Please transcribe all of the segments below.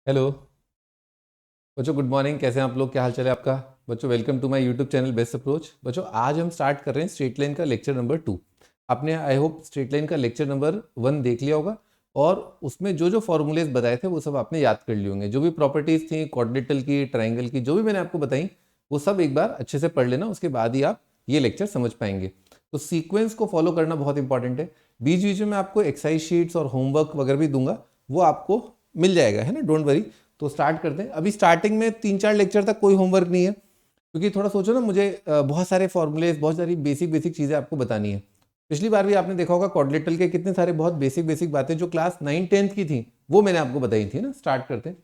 Hello बच्चों, good morning. कैसे हैं आप लोग? क्या हाल चाल है आपका? बच्चों welcome to my YouTube channel best approach. बच्चों आज हम स्टार्ट कर रहे हैं स्ट्रेट लाइन का लेक्चर नंबर 2। आपने आई होप स्ट्रेट लाइन का लेक्चर नंबर 1 देख लिया होगा और उसमें जो जो फॉर्मूलेज बताए थे वो सब आपने याद कर लिए होंगे। जो भी प्रॉपर्टीज थी क्वाड्रेटल की, ट्राइंगल की, जो भी मैंने आपको बताई वो सब एक बार अच्छे से पढ़ लेना, उसके बाद ही आप ये लेक्चर समझ पाएंगे। तो सीक्वेंस को फॉलो करना बहुत इंपॉर्टेंट है। बीच बीच में मैं आपको एक्सरसाइज शीट्स और होमवर्क वगैरह भी दूंगा, वो आपको मिल जाएगा, है ना, डोंट वरी। तो स्टार्ट करते हैं। अभी स्टार्टिंग में 3-4 लेक्चर तक कोई होमवर्क नहीं है, क्योंकि थोड़ा सोचो ना, मुझे बहुत सारे फॉर्मूलेज, बहुत सारी बेसिक बेसिक चीज़ें आपको बतानी है। पिछली बार भी आपने देखा होगा क्वाड्रेटल के कितने सारे बहुत बेसिक बेसिक बातें जो क्लास 9-10th की थी वो मैंने आपको बताई थी ना। स्टार्ट करते हैं।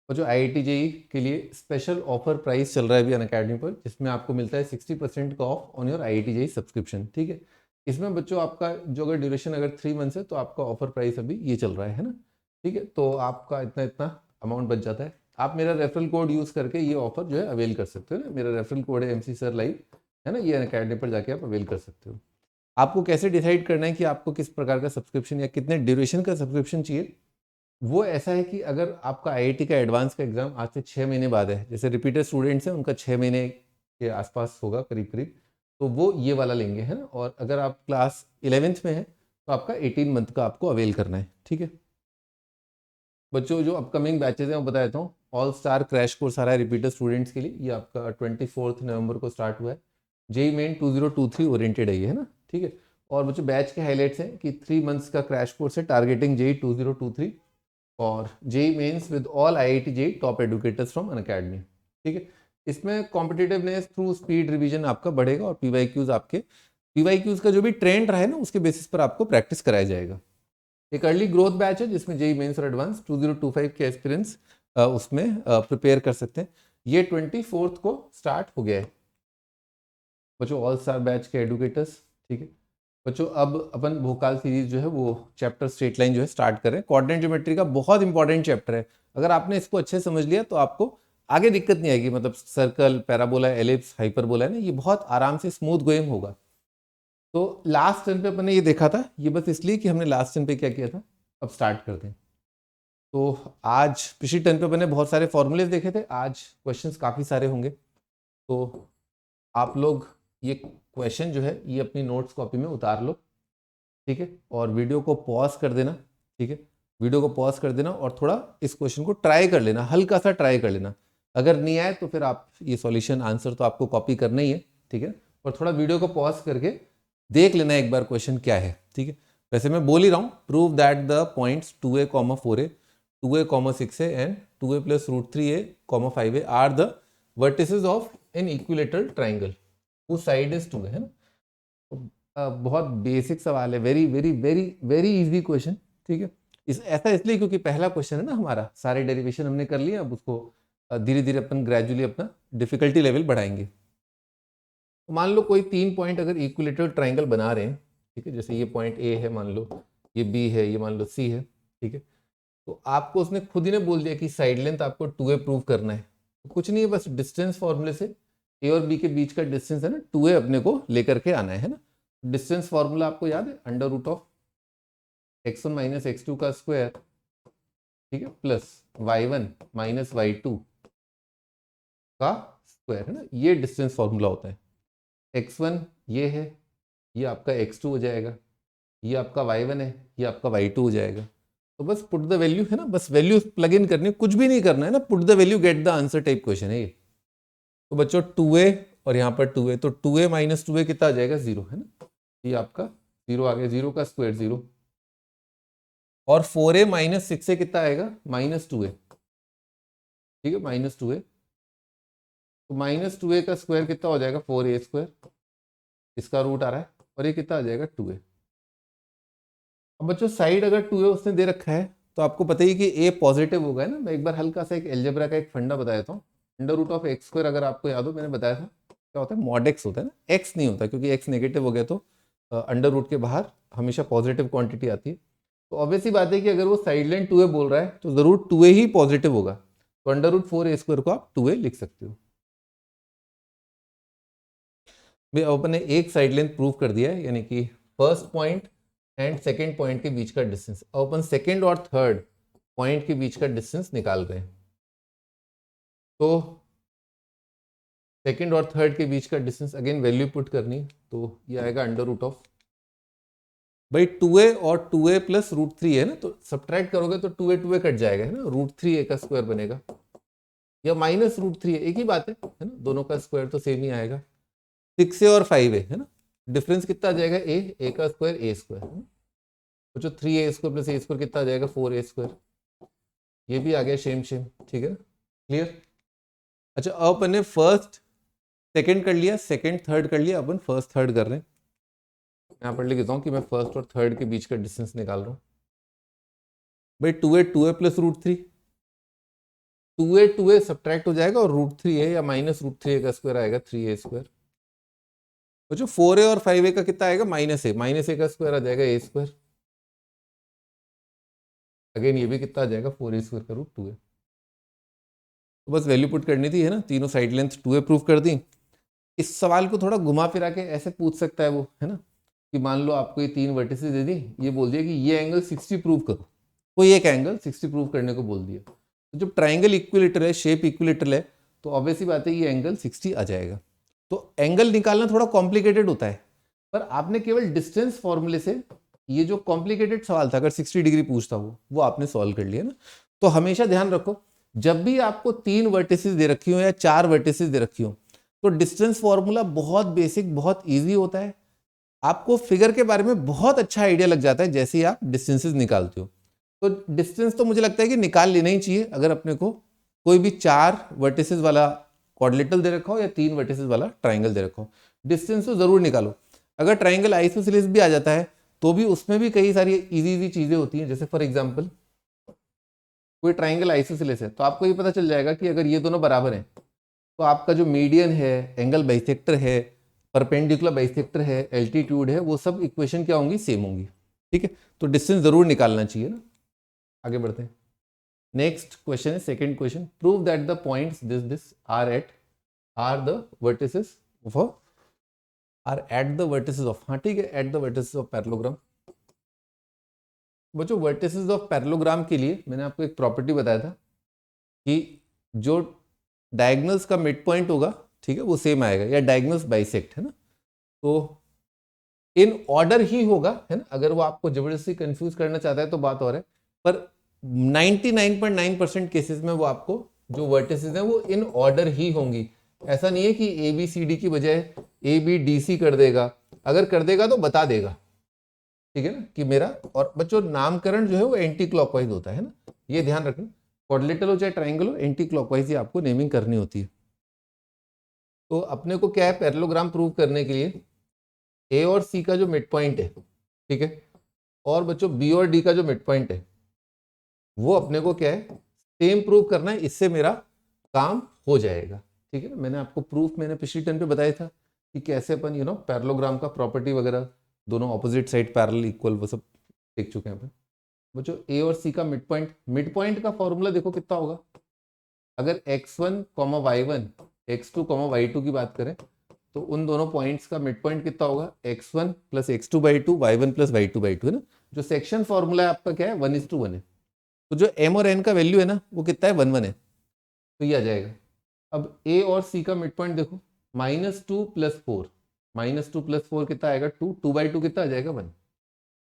और जो IIT JEE के लिए स्पेशल ऑफर प्राइस चल रहा है अभी अनअकैडमी पर, जिसमें आपको मिलता है 60% का of on your IIT JEE subscription. ठीक है, इसमें बच्चों आपका जो अगर ड्यूरेशन अगर 3 मंथ्स है तो आपका ऑफर प्राइस अभी ये चल रहा है ना। ठीक है, तो आपका इतना इतना अमाउंट बच जाता है। आप मेरा रेफरल कोड यूज़ करके ये ऑफर जो है अवेल कर सकते हो ना। मेरा रेफरल कोड है MC सर लाइव, है ना। ये अनअकैडमी पर जाके आप अवेल कर सकते हो। आपको कैसे डिसाइड करना है कि आपको किस प्रकार का सब्सक्रिप्शन या कितने ड्यूरेशन का सब्सक्रिप्शन चाहिए? वो ऐसा है कि अगर आपका IIT का एडवांस का एग्जाम आज से 6 महीने बाद है, जैसे रिपीटर स्टूडेंट्स हैं उनका 6 महीने के आसपास होगा करीब करीब, तो वो ये वाला लेंगे, है ना। और अगर आप क्लास 11th में हैं तो आपका 18 मंथ का आपको अवेल करना है। ठीक है बच्चों, जो अपकमिंग बैचेज हैं वो बता देता हूँ। ऑल स्टार क्रैश कोर्स आ रहा है रिपीटर स्टूडेंट्स के लिए, ये आपका 24 नवंबर को स्टार्ट हुआ है। JEE मेन 2023 ओरिएंटेड है ये, है ना। ठीक है, और बच्चों बैच के हाईलाइट्स हैं कि 3 मंथ्स का क्रैश कोर्स है टारगेटिंग JEE 2023 और JEE mains with all IIT JEE top educators from Unacademy. ठीक है, इसमें कॉम्पिटिटिवनेस थ्रू स्पीड रिवीजन आपका बढ़ेगा और PYQs आपके PYQs का जो भी ट्रेंड रहा है ना उसके बेसिस पर आपको प्रैक्टिस कराया जाएगा। एक अर्ली ग्रोथ बैच है जिसमें JEE मेंस और एडवांस 2025 के एक्सपीरियंस उसमें प्रिपेयर कर सकते हैं। ये 24 को स्टार्ट हो गया है बच्चों, ऑल स्टार बैच के एडुकेटर्स। ठीक है बच्चों, अब अपन भोकाल सीरीज जो है वो चैप्टर स्ट्रेट लाइन जो है स्टार्ट करें। कोऑर्डिनेट ज्योमेट्री का बहुत इंपॉर्टेंट चैप्टर है। अगर आपने इसको अच्छे से समझ लिया तो आपको आगे दिक्कत नहीं आएगी। मतलब सर्कल, पैराबोला, एलिप्स, हाइपरबोला है ना, ये बहुत आराम से स्मूथ गोइंग होगा। तो लास्ट टर्न पे अपन ने ये देखा था, ये बस इसलिए कि हमने लास्ट टर्न पे क्या किया था। अब स्टार्ट करते हैं। तो आज पिछली टर्न पे अपन ने बहुत सारे फॉर्मूलेज देखे थे, आज क्वेश्चंस काफ़ी सारे होंगे। तो आप लोग ये क्वेश्चन जो है ये अपनी नोट्स कॉपी में उतार लो। ठीक है, और वीडियो को पॉज कर देना। ठीक है, वीडियो को पॉज कर देना और थोड़ा इस क्वेश्चन को ट्राई कर लेना, हल्का सा ट्राई कर लेना। अगर नहीं आए तो फिर आप ये सॉल्यूशन आंसर तो आपको कॉपी करना ही है। ठीक है, और थोड़ा वीडियो को पॉज करके देख लेना एक बार क्वेश्चन क्या है। ठीक है, वैसे मैं बोल ही रहा हूँ, prove that the points 2a, 4a, 2a, 6a and 2a + √3a, 5a are the vertices of an equilateral triangle whose side is 2a, है ना। बहुत बेसिक सवाल है, very very very very easy question. ठीक है, ऐसा इसलिए क्योंकि पहला क्वेश्चन है ना हमारा, सारे डेरिवेशन हमने कर लिए, अब उसको धीरे धीरे अपन ग्रेजुअली अपना डिफिकल्टी लेवल बढ़ाएंगे। तो मान लो कोई 3 पॉइंट अगर इक्विलेटरल ट्राइंगल बना रहे हैं, ठीक है, जैसे ये पॉइंट A है मान लो, ये B है, ये मान लो C है। ठीक है, तो आपको उसने खुद ही ने बोल दिया कि साइड लेंथ आपको 2a प्रूव करना है। तो कुछ नहीं है, बस डिस्टेंस फॉर्मूले से A और B के बीच का डिस्टेंस है ना 2a अपने को लेकर के आना है ना। डिस्टेंस फॉर्मूला आपको याद है, √of x1 - x2 का स्क्वायर, ठीक है, प्लस y1 - y2 का स्क्वायर, है ना। ये डिस्टेंस फॉर्मूला होता है। x1 ये है, ये आपका x2 हो जाएगा, ये आपका y1 है, ये आपका y2 हो जाएगा। तो बस पुट द वैल्यू, है ना, बस वैल्यू प्लग इन करनी, कुछ भी नहीं करना है ना, put the value get the answer type question है ये। तो बच्चों 2a और यहाँ पर 2a, तो 2a - 2a कितना आ जाएगा, 0, है ना। ये आपका 0 आ गया, 0 का स्क्वायर 0, और 4a - 6a कितना आएगा, -2a। ठीक है, -2a, तो -2a का स्क्वायर कितना हो जाएगा, 4a², इसका रूट आ रहा है, और ये कितना आ जाएगा, 2a। अब बच्चों साइड अगर 2a उसने दे रखा है तो आपको पता ही कि a पॉजिटिव होगा, है ना। मैं एक बार हल्का सा एक एल्जेब्रा का एक फंडा बताया था, √of x², अगर आपको याद हो मैंने बताया था क्या होता है, मॉड x होता है ना, x नहीं होता, क्योंकि x नेगेटिव हो गया तो अंडर रूट के बाहर हमेशा पॉजिटिव क्वांटिटी आती है। तो ऑब्वियस ही बात है कि अगर वो साइड लाइन 2a बोल रहा है तो जरूर 2a ही पॉजिटिव होगा, तो √4a² को आप 2a लिख सकते हो। भाई अपन ने एक साइड लेंथ प्रूव कर दिया है, यानी कि first point and second point के बीच का डिस्टेंस। अब अपन सेकेंड और थर्ड पॉइंट के बीच का डिस्टेंस निकाल रहे हैं। तो सेकंड और थर्ड के बीच का डिस्टेंस अगेन वैल्यू पुट करनी, तो ये आएगा अंडर रूट ऑफ, भाई 2a और 2a प्लस रूट 3 है ना, तो सब्ट्रैक्ट करोगे तो 2a कट जाएगा है ना, रूट 3a का स्क्वायर बनेगा, या माइनस रूट 3 एक ही बात है ना, दोनों का स्क्वायर तो सेम ही आएगा। 6a और 5a है ना, डिफरेंस कितना आ जाएगा, a का स्क्वायर a स्क्वायर, तो जो 3a square plus a square कितना आ जाएगा 4a स्क्वायर, ये भी आ गया सेम सेम, ठीक है ना, क्लियर। अच्छा अब अपन ने फर्स्ट सेकंड कर लिया, सेकंड थर्ड कर लिया, अपन फर्स्ट थर्ड कर रहे हैं। यहाँ पर लिख देता हूँ कि मैं फर्स्ट और थर्ड के बीच का डिस्टेंस निकाल रहा हूँ। भाई 2a plus root 3, 2a subtract हो जाएगा और रूट 3a या माइनस रूट 3a का स्क्वायर आएगा 3a स्क्वायर। तो जो 4a और 5a का कितना आएगा माइनस a का स्क्वायर आ जाएगा a स्क्वायर, अगेन ये भी कितना आ जाएगा 4a स्क्वायर का रूट 2a। तो बस वैल्यू पुट करनी थी है ना, तीनों साइड लेंथ 2a प्रूव कर दी। इस सवाल को थोड़ा घुमा फिरा के ऐसे पूछ सकता है वो है ना, कि मान लो आपको ये 3 वर्टिसेस दे दी, ये बोल दिया कि ये एंगल 60 प्रूव करो, कोई एक एंगल 60 प्रूव करने को बोल दिया। तो जब ट्राइंगल इक्विलेटरल है, शेप इक्विलेटरल है, तो ऑब्वियसली बात है ये एंगल 60 आ जाएगा। तो एंगल निकालना थोड़ा कॉम्प्लिकेटेड होता है, पर आपने केवल डिस्टेंस फॉर्मूले से ये जो कॉम्प्लिकेटेड सवाल था, अगर 60 डिग्री पूछता वो आपने सॉल्व कर लिया ना। तो हमेशा ध्यान रखो, जब भी आपको 3 वर्टिसेस दे रखी हो या 4 वर्टिसेस दे रखी हो, तो डिस्टेंस फॉर्मूला बहुत बेसिक, बहुत इजी होता है। आपको फिगर के बारे में बहुत अच्छा आइडिया लग जाता है जैसे ही आप डिस्टेंसेस निकालते हो। तो डिस्टेंस तो मुझे लगता है कि निकाल लेना ही चाहिए, अगर अपने को कोई भी 4 वर्टिसेस वाला क्वाड्रिलेटरल दे रखा हो या 3 वर्टिसेस वाला ट्राइंगल दे रखा हो, डिस्टेंस तो जरूर निकालो। अगर ट्राइंगल आइसोसेलेस भी आ जाता है तो भी उसमें भी कई सारी इजी चीजें होती हैं, जैसे फॉर एग्जाम्पल कोई ट्राइंगल आइसोसेलेस है तो आपको ये पता चल जाएगा कि अगर ये दोनों बराबर हैं तो आपका जो मीडियन है, एंगल बाइसेक्टर है, परपेंडिकुलर बाइसेक्टर है, एल्टीट्यूड है, वो सब इक्वेशन क्या होंगी, सेम होंगी, ठीक है। तो डिस्टेंस जरूर निकालना चाहिए ना। आगे बढ़ते हैं, नेक्स्ट क्वेश्चन है second question, prove that the points this are the vertices of, हाँ ठीक है, at the vertices of parallelogram. बच्चों वर्टिसेस ऑफ पैरेललोग्राम के लिए मैंने आपको एक प्रॉपर्टी बताया था कि जो डायगोनल्स का मिड पॉइंट होगा, ठीक है, वो सेम आएगा, या डायगोनल्स बाइसेक्ट है ना, तो इन ऑर्डर ही होगा है ना। अगर वो आपको जबरदस्ती कंफ्यूज करना चाहता है तो बात और है, पर 99.9% केसेस में वो आपको जो वर्टिसेस हैं वो इन ऑर्डर ही होंगी। ऐसा नहीं है कि ए बी सी डी की बजाय ए बी डी सी कर देगा, अगर कर देगा तो बता देगा, ठीक है ना, कि मेरा। और बच्चों नामकरण जो है वो एंटी क्लॉकवाइज होता है ना, ये ध्यान रखना, क्वाड्रिलेटरल हो चाहे ट्राइंगल हो, एंटी क्लॉकवाइज ही आपको नेमिंग करनी होती है। तो अपने को क्या है, पैरेललोग्राम प्रूव करने के लिए ए और सी का जो मिड पॉइंट है, ठीक है, और बच्चों बी और डी का जो मिड पॉइंट है, वो अपने को क्या है, सेम प्रूव करना है, इससे मेरा काम हो जाएगा, ठीक है ना। मैंने आपको प्रूफ मैंने पिछली टर्न पे बताया था कि कैसे अपन पैरेललोग्राम का प्रॉपर्टी वगैरह, दोनों ऑपोजिट साइड पैरेलल इक्वल, वो सब देख चुके हैं अपन। बच्चों ए और सी का मिड पॉइंट का फॉर्मूला देखो कितना होगा। अगर x1, y1, x2, y2 की बात करें तो उन दोनों पॉइंट्स का मिड पॉइंट कितना होगा, x1 plus x2/2, y1 plus y2/2 है ना। जो सेक्शन फॉर्मूला है आपका क्या है, 1:1 है। तो जो m और n का वैल्यू है ना वो कितना है, 1:1 है, तो ये आ जाएगा। अब a और c का मिड पॉइंट देखो, -2 + 4, -2 + 4 कितना आएगा, 2, 2/2 कितना आ जाएगा, 1।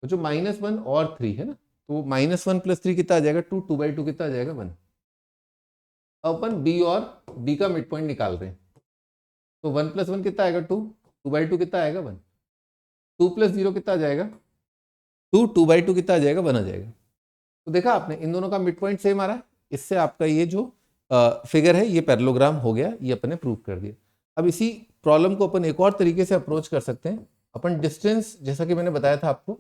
तो जो -1 और 3 है ना, तो -1 + 3 कितना आ जाएगा, 2, 2/2 कितना आ जाएगा, 1। अपन बी और डी का मिड पॉइंट निकाल रहे हैं, तो 1 + 1 कितना आएगा, 2, 2/2 कितना आएगा, 1। 2 + 0 कितना आ जाएगा, 2, 2/2 कितना आ जाएगा, 1 आ जाएगा। तो देखा आपने, इन दोनों का मिड पॉइंट सेम आ रहा है, इससे आपका ये जो फिगर है ये पैरेललोग्राम हो गया, ये अपन ने प्रूव कर दिया। अब इसी प्रॉब्लम को अपन एक और तरीके से अप्रोच कर सकते हैं, अपन डिस्टेंस जैसा कि मैंने बताया था आपको,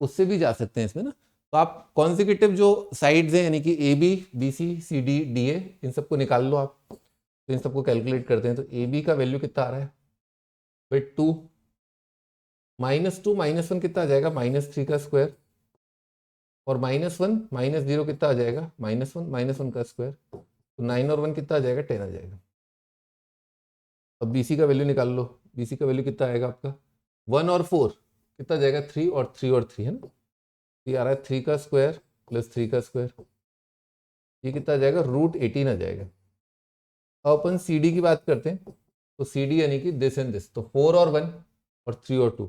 उससे भी जा सकते हैं इसमें ना। तो आप कॉन्जिक्यूटिव जो साइड्स हैं, यानी कि A B, B C, C D, D A, इन सबको निकाल लो आप। तो इन सबको कैलकुलेट करते हैं, तो ए बी का वैल्यू कितना आ रहा है भाई, 2, -2 -1 कितना आ जाएगा, -3 का स्क्वायर, और -1 -0 कितना आ जाएगा, -1 -1 का स्क्वायर, तो 9 और 1 कितना आ जाएगा, 10 आ जाएगा। अब BC का वैल्यू निकाल लो, BC का वैल्यू कितना आएगा आपका, 1 और 4 कितना आ जाएगा, 3 और 3 है ना। ये आ रहा है 3 का स्क्वायर प्लस 3 का स्क्वायर, ये कितना आ जाएगा, √18 आ जाएगा। अब अपन सी डी की बात करते हैं, तो सी डी यानी कि दिस एंड दिस, तो 4 और 1 और 3 और 2,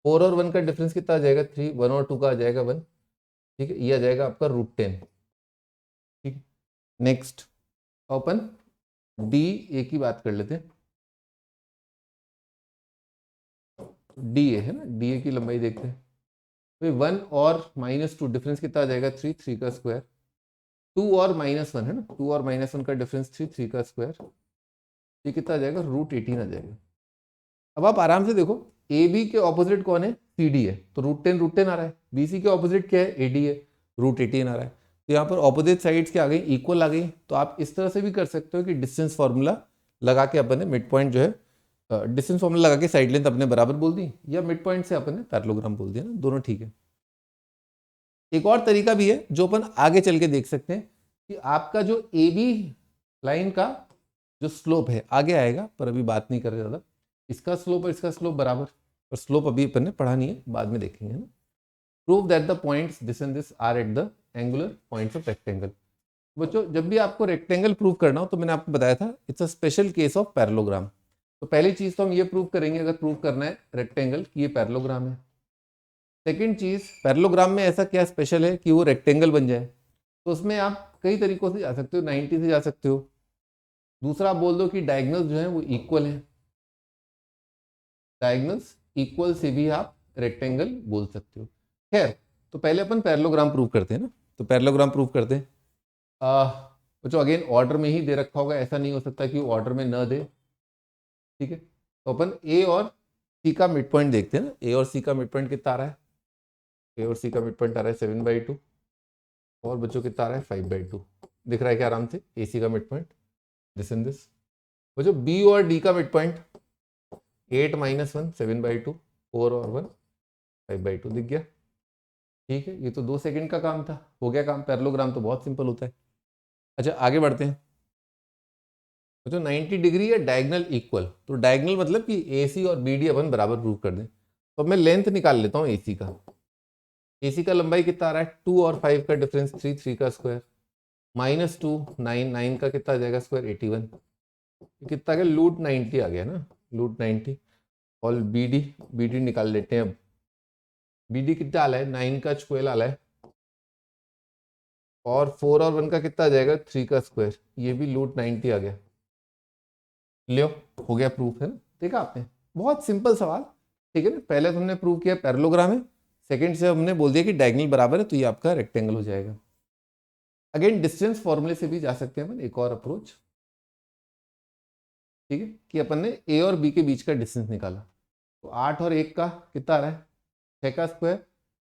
4 और 1 का डिफरेंस कितना आ जाएगा, 3, 1 और 2 का आ जाएगा 1, ठीक है, ये आ जाएगा आपका √10, ठीक है। नेक्स्ट अपन डी ए की बात कर लेते हैं, डी ए है ना, डी ए की लंबाई देखते हैं, तो 1 और -2 डिफरेंस कितना आ जाएगा, 3, 3 का स्क्वायर, 2 और -1 है ना, 2 और -1 का डिफरेंस 3, 3 का स्क्वायर, ये कितना आ जाएगा, √18 आ जाएगा। अब आप आराम से देखो, ए बी के ऑपोजिट कौन है, सी डी है, तो √10 आ रहा है, बी सी के ऑपोजिट क्या है, ए डी है, √18 आ रहा है। तो यहाँ पर ऑपोजिट साइड्स क्या आ गई, इक्वल आ गई। तो आप इस तरह से भी कर सकते हो कि डिस्टेंस फार्मूला लगा के अपन ने मिड पॉइंट जो है, डिस्टेंस फार्मूला लगा के साइड लेंथ अपने बराबर बोल दी, या मिड पॉइंट से अपन ने पैरेललोग्राम बोल दिया ना, दोनों ठीक है। एक और तरीका भी है जो अपन आगे चल के देख सकते हैं कि आपका जो ए बी लाइन का जो स्लोप है आगे आएगा, पर अभी बात नहीं कर रहे ज़्यादा, इसका स्लोप और इसका स्लोप बराबर, पर स्लोप अभी अपन ने पढ़ा नहीं है, बाद में देखेंगे ना। Prove that the points this and this are at the angular points of rectangle. बच्चों जब भी आपको रेक्टेंगल प्रूव करना हो, तो मैंने आपको बताया था it's a special case of parallelogram. तो पहली चीज तो हम ये प्रूव करेंगे, अगर प्रूव करना है रेक्टेंगल कि ये पैरेललोग्राम है। सेकंड चीज, पैरेललोग्राम में ऐसा क्या स्पेशल है कि वो रेक्टेंगल बन जाए, तो उसमें आप कई तरीकों से जा सकते हो, 90 से जा सकते हो। दूसरा आप बोल दो कि डायगोनल्स जो है वो इक्वल हैं, डायगोनल्स इक्वल से भी आप रेक्टेंगल बोल सकते हो। खैर, तो पहले अपन पैरेललोग्राम प्रूव करते हैं ना, तो पैरेललोग्राम प्रूव करते हैं। बच्चों अगेन ऑर्डर में ही दे रखा होगा, ऐसा नहीं हो सकता कि ऑर्डर में न दे, ठीक है। तो अपन ए और सी का मिड पॉइंट देखते हैं ना, ए और सी का मिड पॉइंट कितना आ रहा है, ए और सी का मिड पॉइंट आ रहा है 7/2, और बच्चों कितना आ रहा है 5/2, दिख रहा है क्या आराम से, ए सी का mid point this and this. बच्चों बी और डी का मिड पॉइंट 8 - 1 7/2, 4 और 1 5/2, दिख गया, ठीक है। ये तो 2 सेकंड का काम था, हो गया काम। पैरेललोग्राम तो बहुत सिंपल होता है। अच्छा आगे बढ़ते हैं। तो 90 डिग्री या डायगोनल इक्वल, तो डायगोनल मतलब कि ए सी और बी डी अपन बराबर प्रूव कर दें। तो अब मैं लेंथ निकाल लेता हूँ ए सी का। ए सी का लंबाई कितना आ रहा है, 2 और 5 का डिफरेंस 3, 3 का स्क्वायर, -2 9, 9 का कितना आ जाएगा स्क्वायर 81, कितना आ गया, √90 आ गया ना, √90। और बी डी निकाल लेते हैं अब। बी डी कितना आला है, 9 का स्क्वायर आला है, और 4 और 1 का कितना आ जाएगा 3 का स्क्वायर, ये भी √90 आ गया। लियो, हो गया प्रूफ, है ना, देखा आपने, बहुत सिंपल सवाल, ठीक है ना। पहले तो हमने प्रूव किया पैरेललोग्राम है, सेकंड से हमने बोल दिया कि डायगोनल बराबर है, तो ये आपका रेक्टेंगल हो जाएगा। अगेन डिस्टेंस फॉर्मूले से भी जा सकते हैं अपन, एक और अप्रोच, ठीक है, कि अपन ने ए और बी के बीच का डिस्टेंस निकाला, तो 8 और 1 का कितना आ रहा है 6 का स्क्वायर,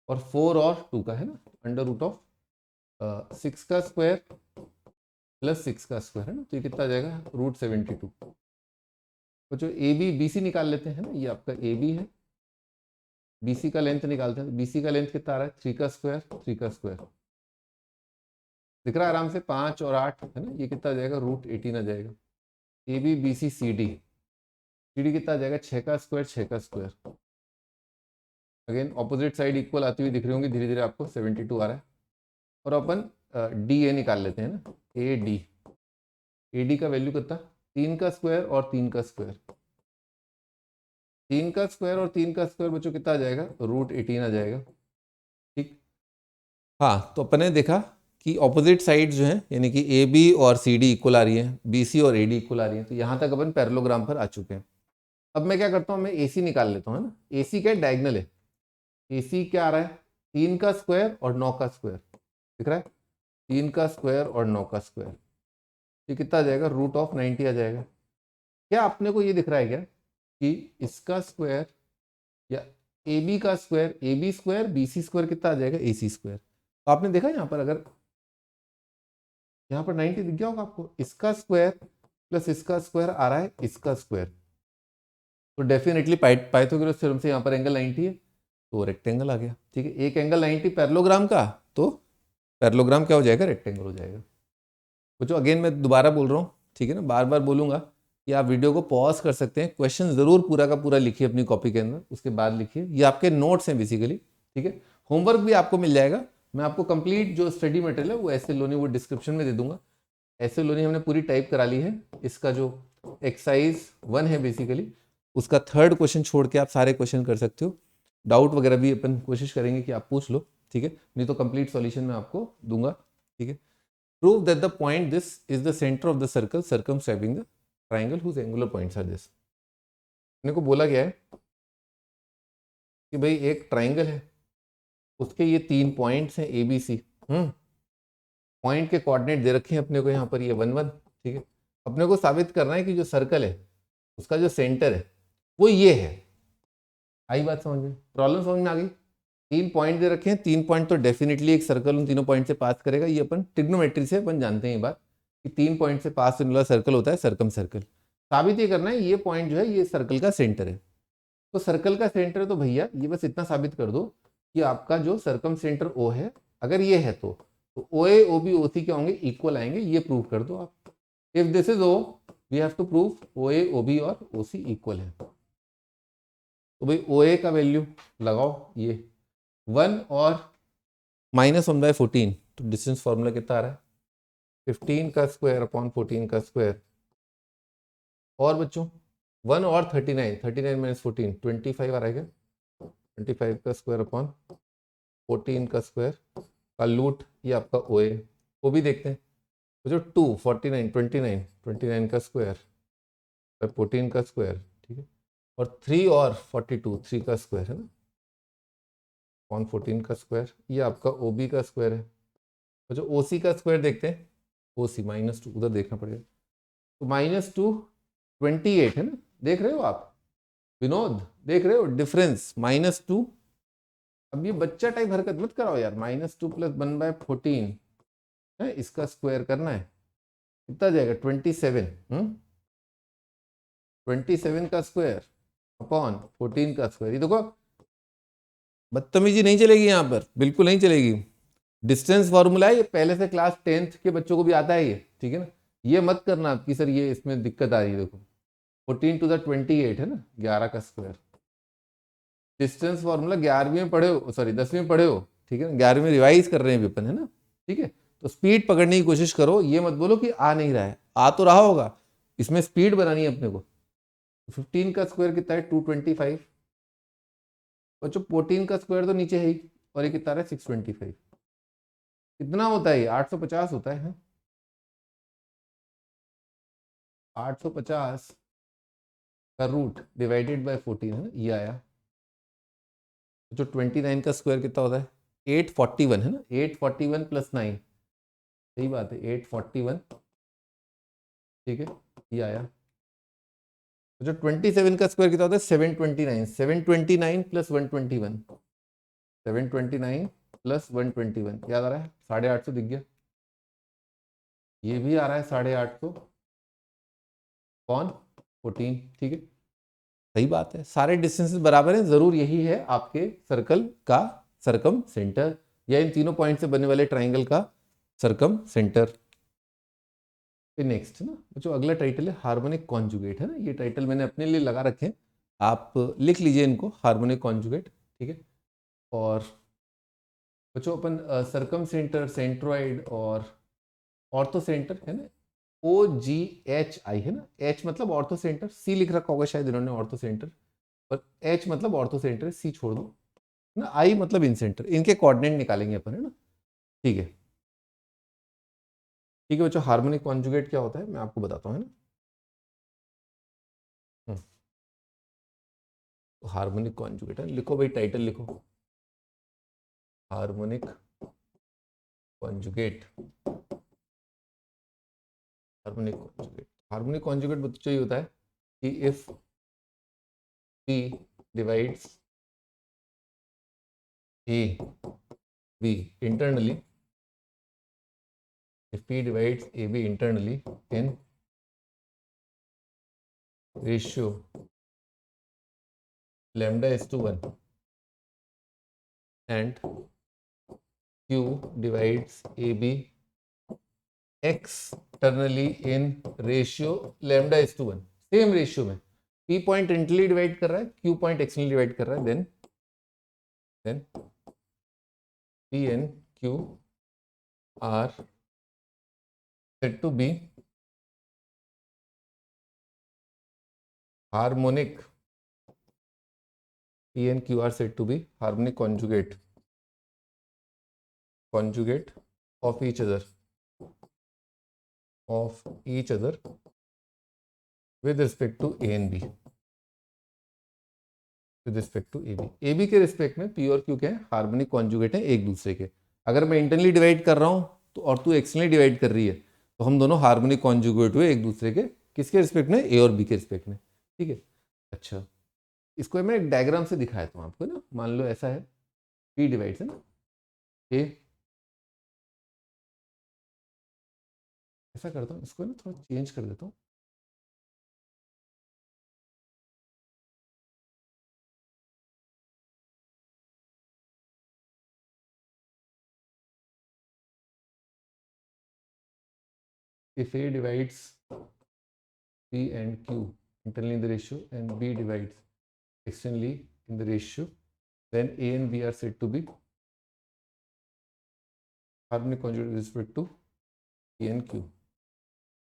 और 4 और 2 का है ना, √6 का स्क्वायर प्लस 6 का स्क्वायर है ना, तो ये कितना आ जाएगा √72। तो जो ए बी बी सी निकाल लेते हैं ना, ये आपका ए बी है, बी सी का लेंथ निकालते हैं, बी सी का लेंथ कितना आ रहा है 3 का स्क्वायर, 3 का स्क्वायर, दिख रहा है आराम से, 5 और 8 है ना, ये कितना आ जाएगा √18 आ जाएगा। A B B C C D, C D कितना आ जाएगा 6 का स्क्वायर, 6 का square. Again opposite side equal आती हुई दिख रही होंगी, धीरे धीरे आपको 72 आ रहा है। और अपन डी ए निकाल लेते हैं ना, ए डी का वैल्यू कितना, 3 का स्क्वायर और 3 का स्क्वायर, 3 का स्क्वायर और 3 का स्क्वायर बच्चों कितना आ जाएगा √18 आ जाएगा, ठीक। हाँ, तो अपन ने देखा कि ऑपोजिट साइड जो है, यानी कि ए बी और सी डी इक्वल आ रही है, बी सी और ए डी इक्वल आ रही है, तो यहाँ तक अपन पैरेललोग्राम पर आ चुके हैं। अब मैं क्या करता हूँ, मैं ए सी निकाल लेता हूँ, है ना। ए सी क्या डायगोनल है, ए सी क्या आ रहा है 3 का स्क्वायर और 9 का स्क्वायर, दिख रहा है, 3 का स्क्वायर और 9 का स्क्वायर, ये कितना आ जाएगा √90 आ जाएगा। क्या आपने को ये दिख रहा है क्या कि इसका स्क्वायर या ए बी का square, A B square B C square कितना आ जाएगा ए सी स्क्वायर। तो आपने देखा यहाँ पर, अगर यहाँ पर 90 दिख गया होगा आपको, इसका स्क्वायर प्लस इसका स्क्वायर आ रहा है इसका स्क्वायर, तो डेफिनेटली पाइथागोरस थ्योरम से यहाँ पर एंगल 90 है, तो रेक्टेंगल आ गया, ठीक है। एक एंगल 90 पैरेललोग्राम का, तो पैरेललोग्राम क्या हो जाएगा, रेक्टेंगल हो जाएगा। बच्चों अगेन मैं दोबारा बोल रहा हूँ, ठीक है ना, बार बार बोलूंगा कि आप वीडियो को पॉज कर सकते हैं, क्वेश्चन जरूर पूरा का पूरा लिखिए अपनी कॉपी के अंदर, उसके बाद लिखिए, ये आपके नोट्स हैं बेसिकली, ठीक है। होमवर्क भी आपको मिल जाएगा, मैं आपको कंप्लीट जो स्टडी मटेरियल है वो ऐसे लोनी वो डिस्क्रिप्शन में दे दूंगा। ऐसे लोनी हमने पूरी टाइप करा ली है। इसका जो एक्सरसाइज 1 है बेसिकली, उसका 3rd क्वेश्चन छोड़ के आप सारे क्वेश्चन कर सकते हो। डाउट वगैरह भी अपन कोशिश करेंगे कि आप पूछ लो, ठीक है, नहीं तो कंप्लीट सॉल्यूशन मैं आपको दूंगा, ठीक है। Prove that the point this is the centre of the circle circumscribing the triangle whose angular points are this. अपने को बोला गया है कि भाई एक ट्राइंगल है, उसके ये 3 पॉइंट्स हैं ए बी सी। पॉइंट के कोऑर्डिनेट दे रखे हैं अपने को यहाँ पर, ये 1 1, ठीक है। अपने को साबित करना है कि जो सर्कल है उसका जो सेंटर है वो ये है। आई बात समझ में? प्रॉब्लम समझ में आ गई? 3 पॉइंट दे रखे हैं, 3 पॉइंट तो डेफिनेटली एक सर्कल उन तीनों पॉइंट से पास करेगा। ये अपन ट्रिग्नोमेट्री से अपन जानते हैं ये बात कि 3 पॉइंट से पास होने वाला सर्कल होता है सर्कम सर्कल। साबित ये करना है ये पॉइंट जो है ये सर्कल का सेंटर है। तो सर्कल का सेंटर है तो भैया ये बस इतना साबित कर दो कि आपका जो सर्कम सेंटर ओ है, अगर ये है तो ओ ए ओ बी ओ सी क्या होंगे? इक्वल आएंगे। ये प्रूव कर दो आप। If this is O we have to prove O A O B और ओ सी इक्वल है। तो भाई ओ ए का वैल्यू लगाओ, ये 1 और -1/14, तो डिस्टेंस फॉर्मूला कितना आ रहा है? 15 का स्क्वायर अपॉन 14 का स्क्वायर। और बच्चों 1 और 39, 39 - 14 25 आ रहा है क्या? 25 का स्क्वायर अपॉन 14 का स्क्वायर का लूट, ये आपका ओ ए। वो भी देखते हैं। तो जो 2 49 29 29 का स्क्वायर 14 का स्क्वायर, ठीक है, और 3 और 42 3 का स्क्वायर है ना, अपॉन 14 का स्क्वायर, ये आपका ओ बी का स्क्वायर है। तो जो ओ सी का स्क्वायर देखते हैं, ओ सी -2 उधर देखना पड़ेगा। तो -2 28 है ना, देख रहे हो आप विनोद? देख रहे हो डिफरेंस? -2। अब ये बच्चा टाइप हरकत मत कराओ यार। -2 + 1/14 है, इसका स्क्वायर करना है, कितना जाएगा? 27। 27 का स्क्वायर अपॉन 14 का स्क्वायर। ये देखो बदतमीजी नहीं चलेगी यहाँ पर, बिल्कुल नहीं चलेगी। डिस्टेंस फॉर्मूला है, ये पहले से क्लास 10th के बच्चों को भी आता है ये, ठीक है ना। ये मत करना आपकी सर ये इसमें दिक्कत आ रही है। देखो 14 to the 28 है ना, 11 का स्क्वायर। डिस्टेंस फॉर्मूला 11वीं में पढ़े हो, सॉरी 10वीं में पढ़े हो, ठीक है ना। 11वीं में रिवाइज कर रहे हैं विपन, है ना, ठीक है। तो स्पीड पकड़ने की कोशिश करो, ये मत बोलो कि आ नहीं रहा है, आ तो रहा होगा, इसमें स्पीड बनानी है अपने को। 15 का स्क्वायर कितना है? 225। बच्चों 14 का स्क्वायर तो नीचे है ही, और ये कितना है? 625। कितना होता है ये? 850 होता है। 850 का रूट डिवाइडेड बाय 14 है ना, ये आया। जो 29 का स्क्वायर कितना होता है? 841 है ना, 841 + 9, सही बात है 841, ठीक है, ये आया। जो 27 का स्क्वायर कितना होता है? 729, 729 + 121, 729 + 121 याद आ रहा है? 850 दिख गया। ये भी आ रहा है 850 कौन? 14, ठीक है, सही बात है। सारे डिस्टेंसेस बराबर हैं, जरूर यही है आपके सर्कल का सर्कम सेंटर, या इन तीनों पॉइंट से बनने वाले ट्राइंगल का सर्कम सेंटर। फिर नेक्स्ट ना बच्चों अगला टाइटल है हार्मोनिक कॉन्जुगेट, है ना। ये टाइटल मैंने अपने लिए लगा रखे हैं, आप लिख लीजिए इनको, हार्मोनिक कॉन्जुगेट, ठीक है। और बच्चों अपन सर्कम सेंटर, सेंट्रोइड और ऑर्थो सेंटर, है ना, OGHI है ना। H मतलब ऑर्थो सेंटर, C लिख रखा होगा शायद इन्होंने ऑर्थो सेंटर, और H मतलब ऑर्थो सेंटर, C छोड़ दो ना, I मतलब इन सेंटर। इनके कोऑर्डिनेट निकालेंगे अपन, है ना, ठीक है। ठीक है बच्चों, हार्मोनिक कॉन्जुगेट क्या होता है मैं आपको बताता हूँ, है ना। तो हार्मोनिक कॉन्जुगेट है, लिखो भाई टाइटल लिखो, harmonic conjugate. Harmonic conjugate, harmonic conjugate बच्चों ये होता है कि if P divides A B internally, if P divides AB internally in ratio λ/1 and Q divides AB externally in ratio λ/1, same ratio में P पॉइंट इंटरनली डिवाइड कर रहा है, Q point externally divide कर रहा है, then P and Q are said to be harmonic. P and Q are said to be harmonic conjugate of each other with respect to A and B. With respect to A B के respect में P और Q क्या है, harmonic conjugate है एक दूसरे के. अगर मैं इंटरनली डिवाइड कर रहा हूं तो और तू एक्सटर्नली डिवाइड कर रही है तो हम दोनों हार्मोनिक कॉन्जुगेट हुए एक दूसरे के. किसके रिस्पेक्ट में, ए और बी के रिस्पेक्ट में. ठीक है. अच्छा, इसको मैं एक डायग्राम से दिखाया था आपको ना. मान लो ऐसा है, पी डिवाइड्स है ना ए. ऐसा करता हूँ, इसको ना थोड़ा चेंज कर देता हूँ. If A divides P and Q internally in the ratio and B divides externally in the ratio, then A and B are said to be harmonic conjugate with respect to P and Q.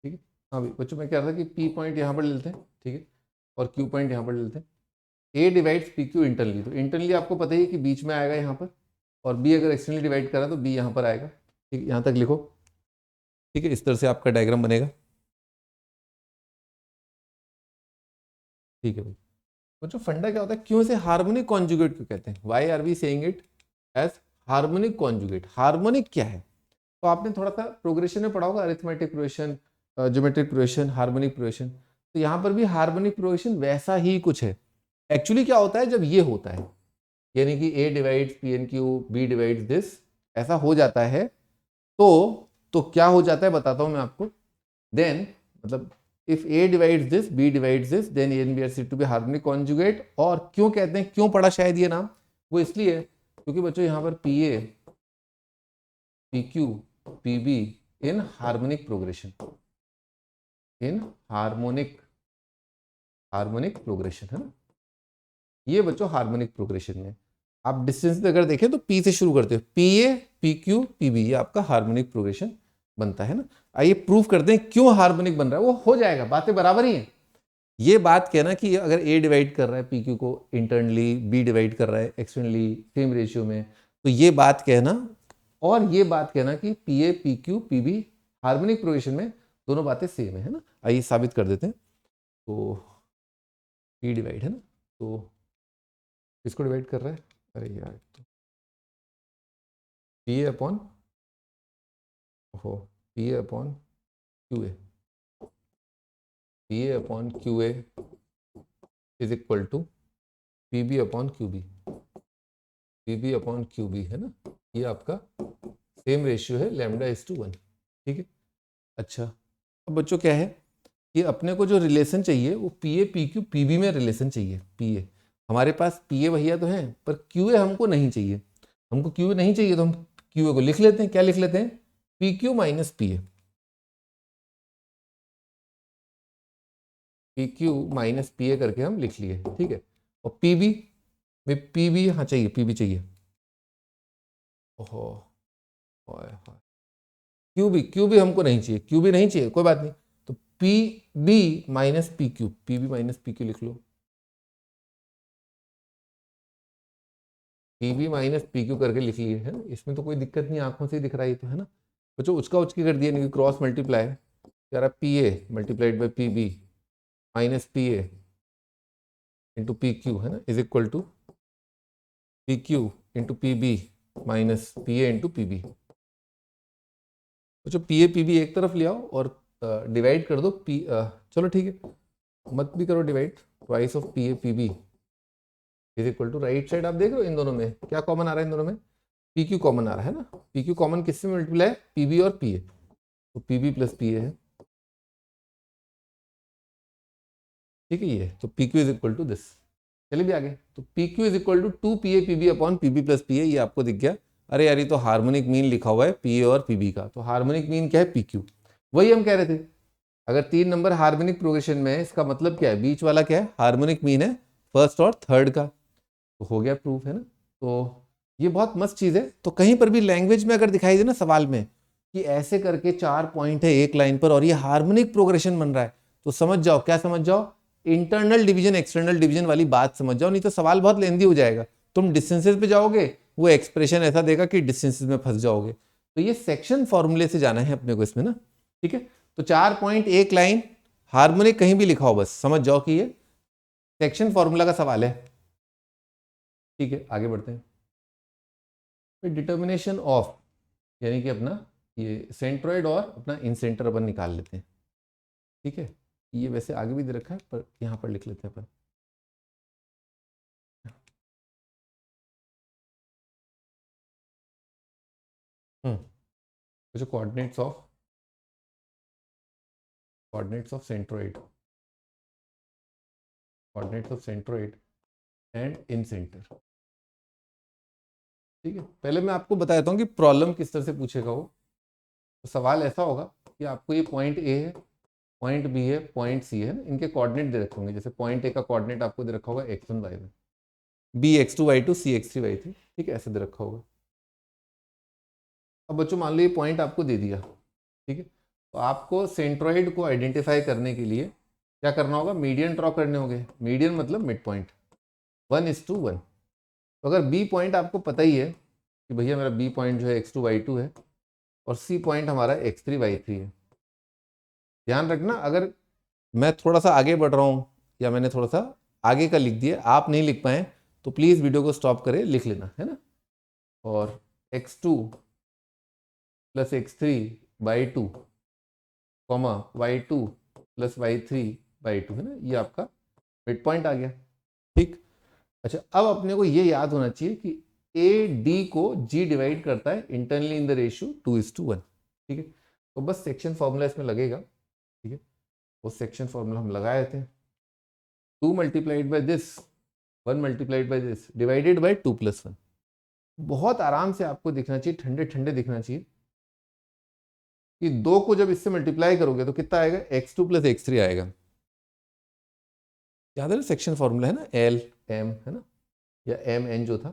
ठीक है. हाँ भाई बच्चों, मैं कह रहा था कि P पॉइंट यहाँ पर ले लेते हैं. ठीक है. और Q पॉइंट यहाँ पर ले लेते हैं. A divides P Q internally, तो इंटरनली आपको पता ही है कि बीच में आएगा यहाँ पर, और B अगर एक्सटर्नली डिवाइड करा तो B यहाँ पर आएगा. ठीक है, यहाँ तक लिखो. ठीक है, इस तरह से आपका डायग्राम बनेगा. ठीक है भाई. बच्चों फंडा क्या होता है, क्यों से हार्मोनिक कॉन्जुगेट क्यों कहते हैं, why are we saying it as harmonic conjugate. Harmonic क्या है, तो आपने थोड़ा सा प्रोग्रेशन में पढ़ा होगा, arithmetic progression, geometric progression, harmonic progression. तो यहाँ पर भी हार्मोनिक प्रोग्रेशन वैसा ही कुछ है. एक्चुअली क्या होता है जब ये होता है, यानी कि A divides P and Q, B divides this, ऐसा हो जाता है तो क्या हो जाता है बताता हूं मैं आपको. देन मतलब if A divides this, B divides this, then A and B are said to be harmonic conjugate. और क्यों कहते हैं, क्यों पढ़ा शायद ये नाम, वो इसलिए क्योंकि बच्चों यहाँ पर PA, PQ, PB इन हार्मोनिक प्रोग्रेशन, इन हार्मोनिक प्रोग्रेशन है ना. ये बच्चों हार्मोनिक प्रोग्रेशन में आप डिस्टेंस पे अगर देखें तो P से शुरू करते हो, PA, PQ, PB, ये आपका हार्मोनिक प्रोग्रेशन बनता है ना. आइए प्रूफ करते हैं क्यों हार्मोनिक बन रहा है. वो हो जाएगा, बातें बराबर ही हैं. ये बात कहना कि अगर ए डिवाइड कर रहा है पी क्यू को इंटरनली, बी डिवाइड कर रहा है एक्सटर्नली सेम रेशियो में, तो ये बात कहना और ये बात कहना कि P A, P Q, P B harmonic progression में दोनों बातें सेम है ना. आइए साबित कर देते हैं. तो पी डिवाइड है ना, तो किसको डिवाइड कर रहा है, अरे यार, तो P A upon P A upon Q A, P A upon Q A is equal to P B upon Q B, P B upon Q B है ना. ये आपका सेम रेशियो है λ:1. ठीक है. अच्छा, अब बच्चों क्या है कि अपने को जो रिलेशन चाहिए वो P A, P Q, P B में रिलेशन चाहिए. पी ए हमारे पास, पी ए भैया तो है, पर क्यू ए हमको नहीं चाहिए. हमको क्यू ए नहीं चाहिए तो हम क्यू ए को लिख लेते हैं. क्या लिख लेते हैं, P Q minus P A, P Q minus P ए करके हम लिख लिए. ठीक है. और पी बी में, पी बी हाँ चाहिए, पी बी चाहिए. ओहो, क्यू बी हमको नहीं चाहिए, क्यू बी नहीं चाहिए, कोई बात नहीं. तो P B minus P Q, P B minus P Q लिख लो. P B minus P Q करके लिख लिए है ना. इसमें तो कोई दिक्कत नहीं, आंखों से ही दिख रहा है तो है ना. बच्चों उसका उचकी कर दिया, नहीं क्रॉस मल्टीप्लाई कह रहा P A multiplied by P B minus P A into P Q है ना, is equal to P Q into P B minus P A into P B. तो पी ए पी बी एक तरफ ले आओ और डिवाइड कर दो पी, चलो ठीक है मत भी करो divide, twice of P A P B is equal to, right side आप देख रहे हो इन दोनों में क्या कॉमन आ रहा है, इन दोनों में पी क्यू कॉमन आ रहा है ना. पी क्यू कॉमन किससे मल्टीप्लाई है, पी बी और पी ए, तो P B plus P A है. ठीक है. ये तो P Q is equal to this. चलिए भी आगे, तो P Q is equal to 2 P A P B upon P B plus P A. ये आपको दिख गया. अरे यार ये तो हार्मोनिक मीन लिखा हुआ है पी ए और पी बी का, तो हार्मोनिक मीन क्या है, पी क्यू. वही हम कह रहे थे, अगर 3 नंबर हार्मोनिक प्रोग्रेशन में है, इसका मतलब क्या है, बीच वाला क्या है, हार्मोनिक मीन है फर्स्ट और थर्ड का. तो हो गया प्रूफ है ना. तो ये बहुत मस्त चीज़ है। तो कहीं पर भी लैंग्वेज में अगर दिखाई दे ना सवाल में कि ऐसे करके 4 पॉइंट है एक लाइन पर और ये हार्मोनिक प्रोग्रेशन बन रहा है, तो समझ जाओ, क्या समझ जाओ, इंटरनल डिवीजन एक्सटर्नल डिवीजन वाली बात समझ जाओ, नहीं तो सवाल बहुत लेंदी हो जाएगा। तुम डिस्टेंसेस पे जाओगे, वो एक्सप्रेशन ऐसा देगा कि डिस्टेंसेस में फंस जाओगे। तो ये सेक्शन फॉर्मूले से जाना है अपने को इसमें ना, ठीक है। तो 4 पॉइंट एक लाइन, हार्मोनिक कहीं भी लिखा हो, बस समझ जाओ कि ये सेक्शन फॉर्मूला का सवाल है, ठीक है। आगे बढ़ते हैं। फिर डिटर्मिनेशन ऑफ, यानी कि अपना ये सेंट्रोइड और अपना इन सेंटर अपन निकाल लेते हैं, ठीक है। ये वैसे आगे भी दे रखा है पर यहाँ पर लिख लेते हैं अपन। जो coordinates of centroid and in centre, ठीक है। पहले मैं आपको बता देता हूँ कि प्रॉब्लम किस तरह से पूछेगा वो। तो सवाल ऐसा होगा कि आपको ये पॉइंट ए है, पॉइंट बी है, पॉइंट सी है ना, इनके कोऑर्डिनेट दे रखे होंगे। जैसे पॉइंट ए का कोऑर्डिनेट आपको दे रखा होगा x1 y1, b x2 y2, c x3 y3, ठीक है, ऐसे दे रखा होगा। अब बच्चों मान लो ये पॉइंट आपको दे दिया, ठीक है। तो आपको सेंट्रोइड को आइडेंटिफाई करने के लिए क्या करना होगा, मीडियन ड्रॉ करने होंगे। मीडियन मतलब मिड पॉइंट, 1:1। तो अगर बी पॉइंट आपको पता ही है कि भैया मेरा बी पॉइंट जो है x2 y2 है और सी पॉइंट हमारा x3 y3 है। ध्यान रखना, अगर मैं थोड़ा सा आगे बढ़ रहा हूँ या मैंने थोड़ा सा आगे का लिख दिया, आप नहीं लिख पाए, तो प्लीज़ वीडियो को स्टॉप करें, लिख लेना है ना। और x2 plus x3/2 comma y2 plus y3/2 है ना, ये आपका मिड पॉइंट आ गया, ठीक। अच्छा, अब अपने को ये याद होना चाहिए कि ए डी को जी डिवाइड करता है इंटरनली इन द रेशियो 2:1, ठीक है। तो बस सेक्शन फॉर्मूला इसमें लगेगा, ठीक है। वो सेक्शन फॉर्मूला हम लगाए थे, 2 multiplied by this, 1 multiplied by this divided by 2+1। बहुत आराम से आपको दिखना चाहिए, ठंडे ठंडे दिखना चाहिए कि 2 को जब इससे मल्टीप्लाई करोगे तो कितना आएगा, x2 प्लस x3 आएगा। याद है ना, सेक्शन फॉर्मूला है ना, एल एम है ना, या एम एन जो था।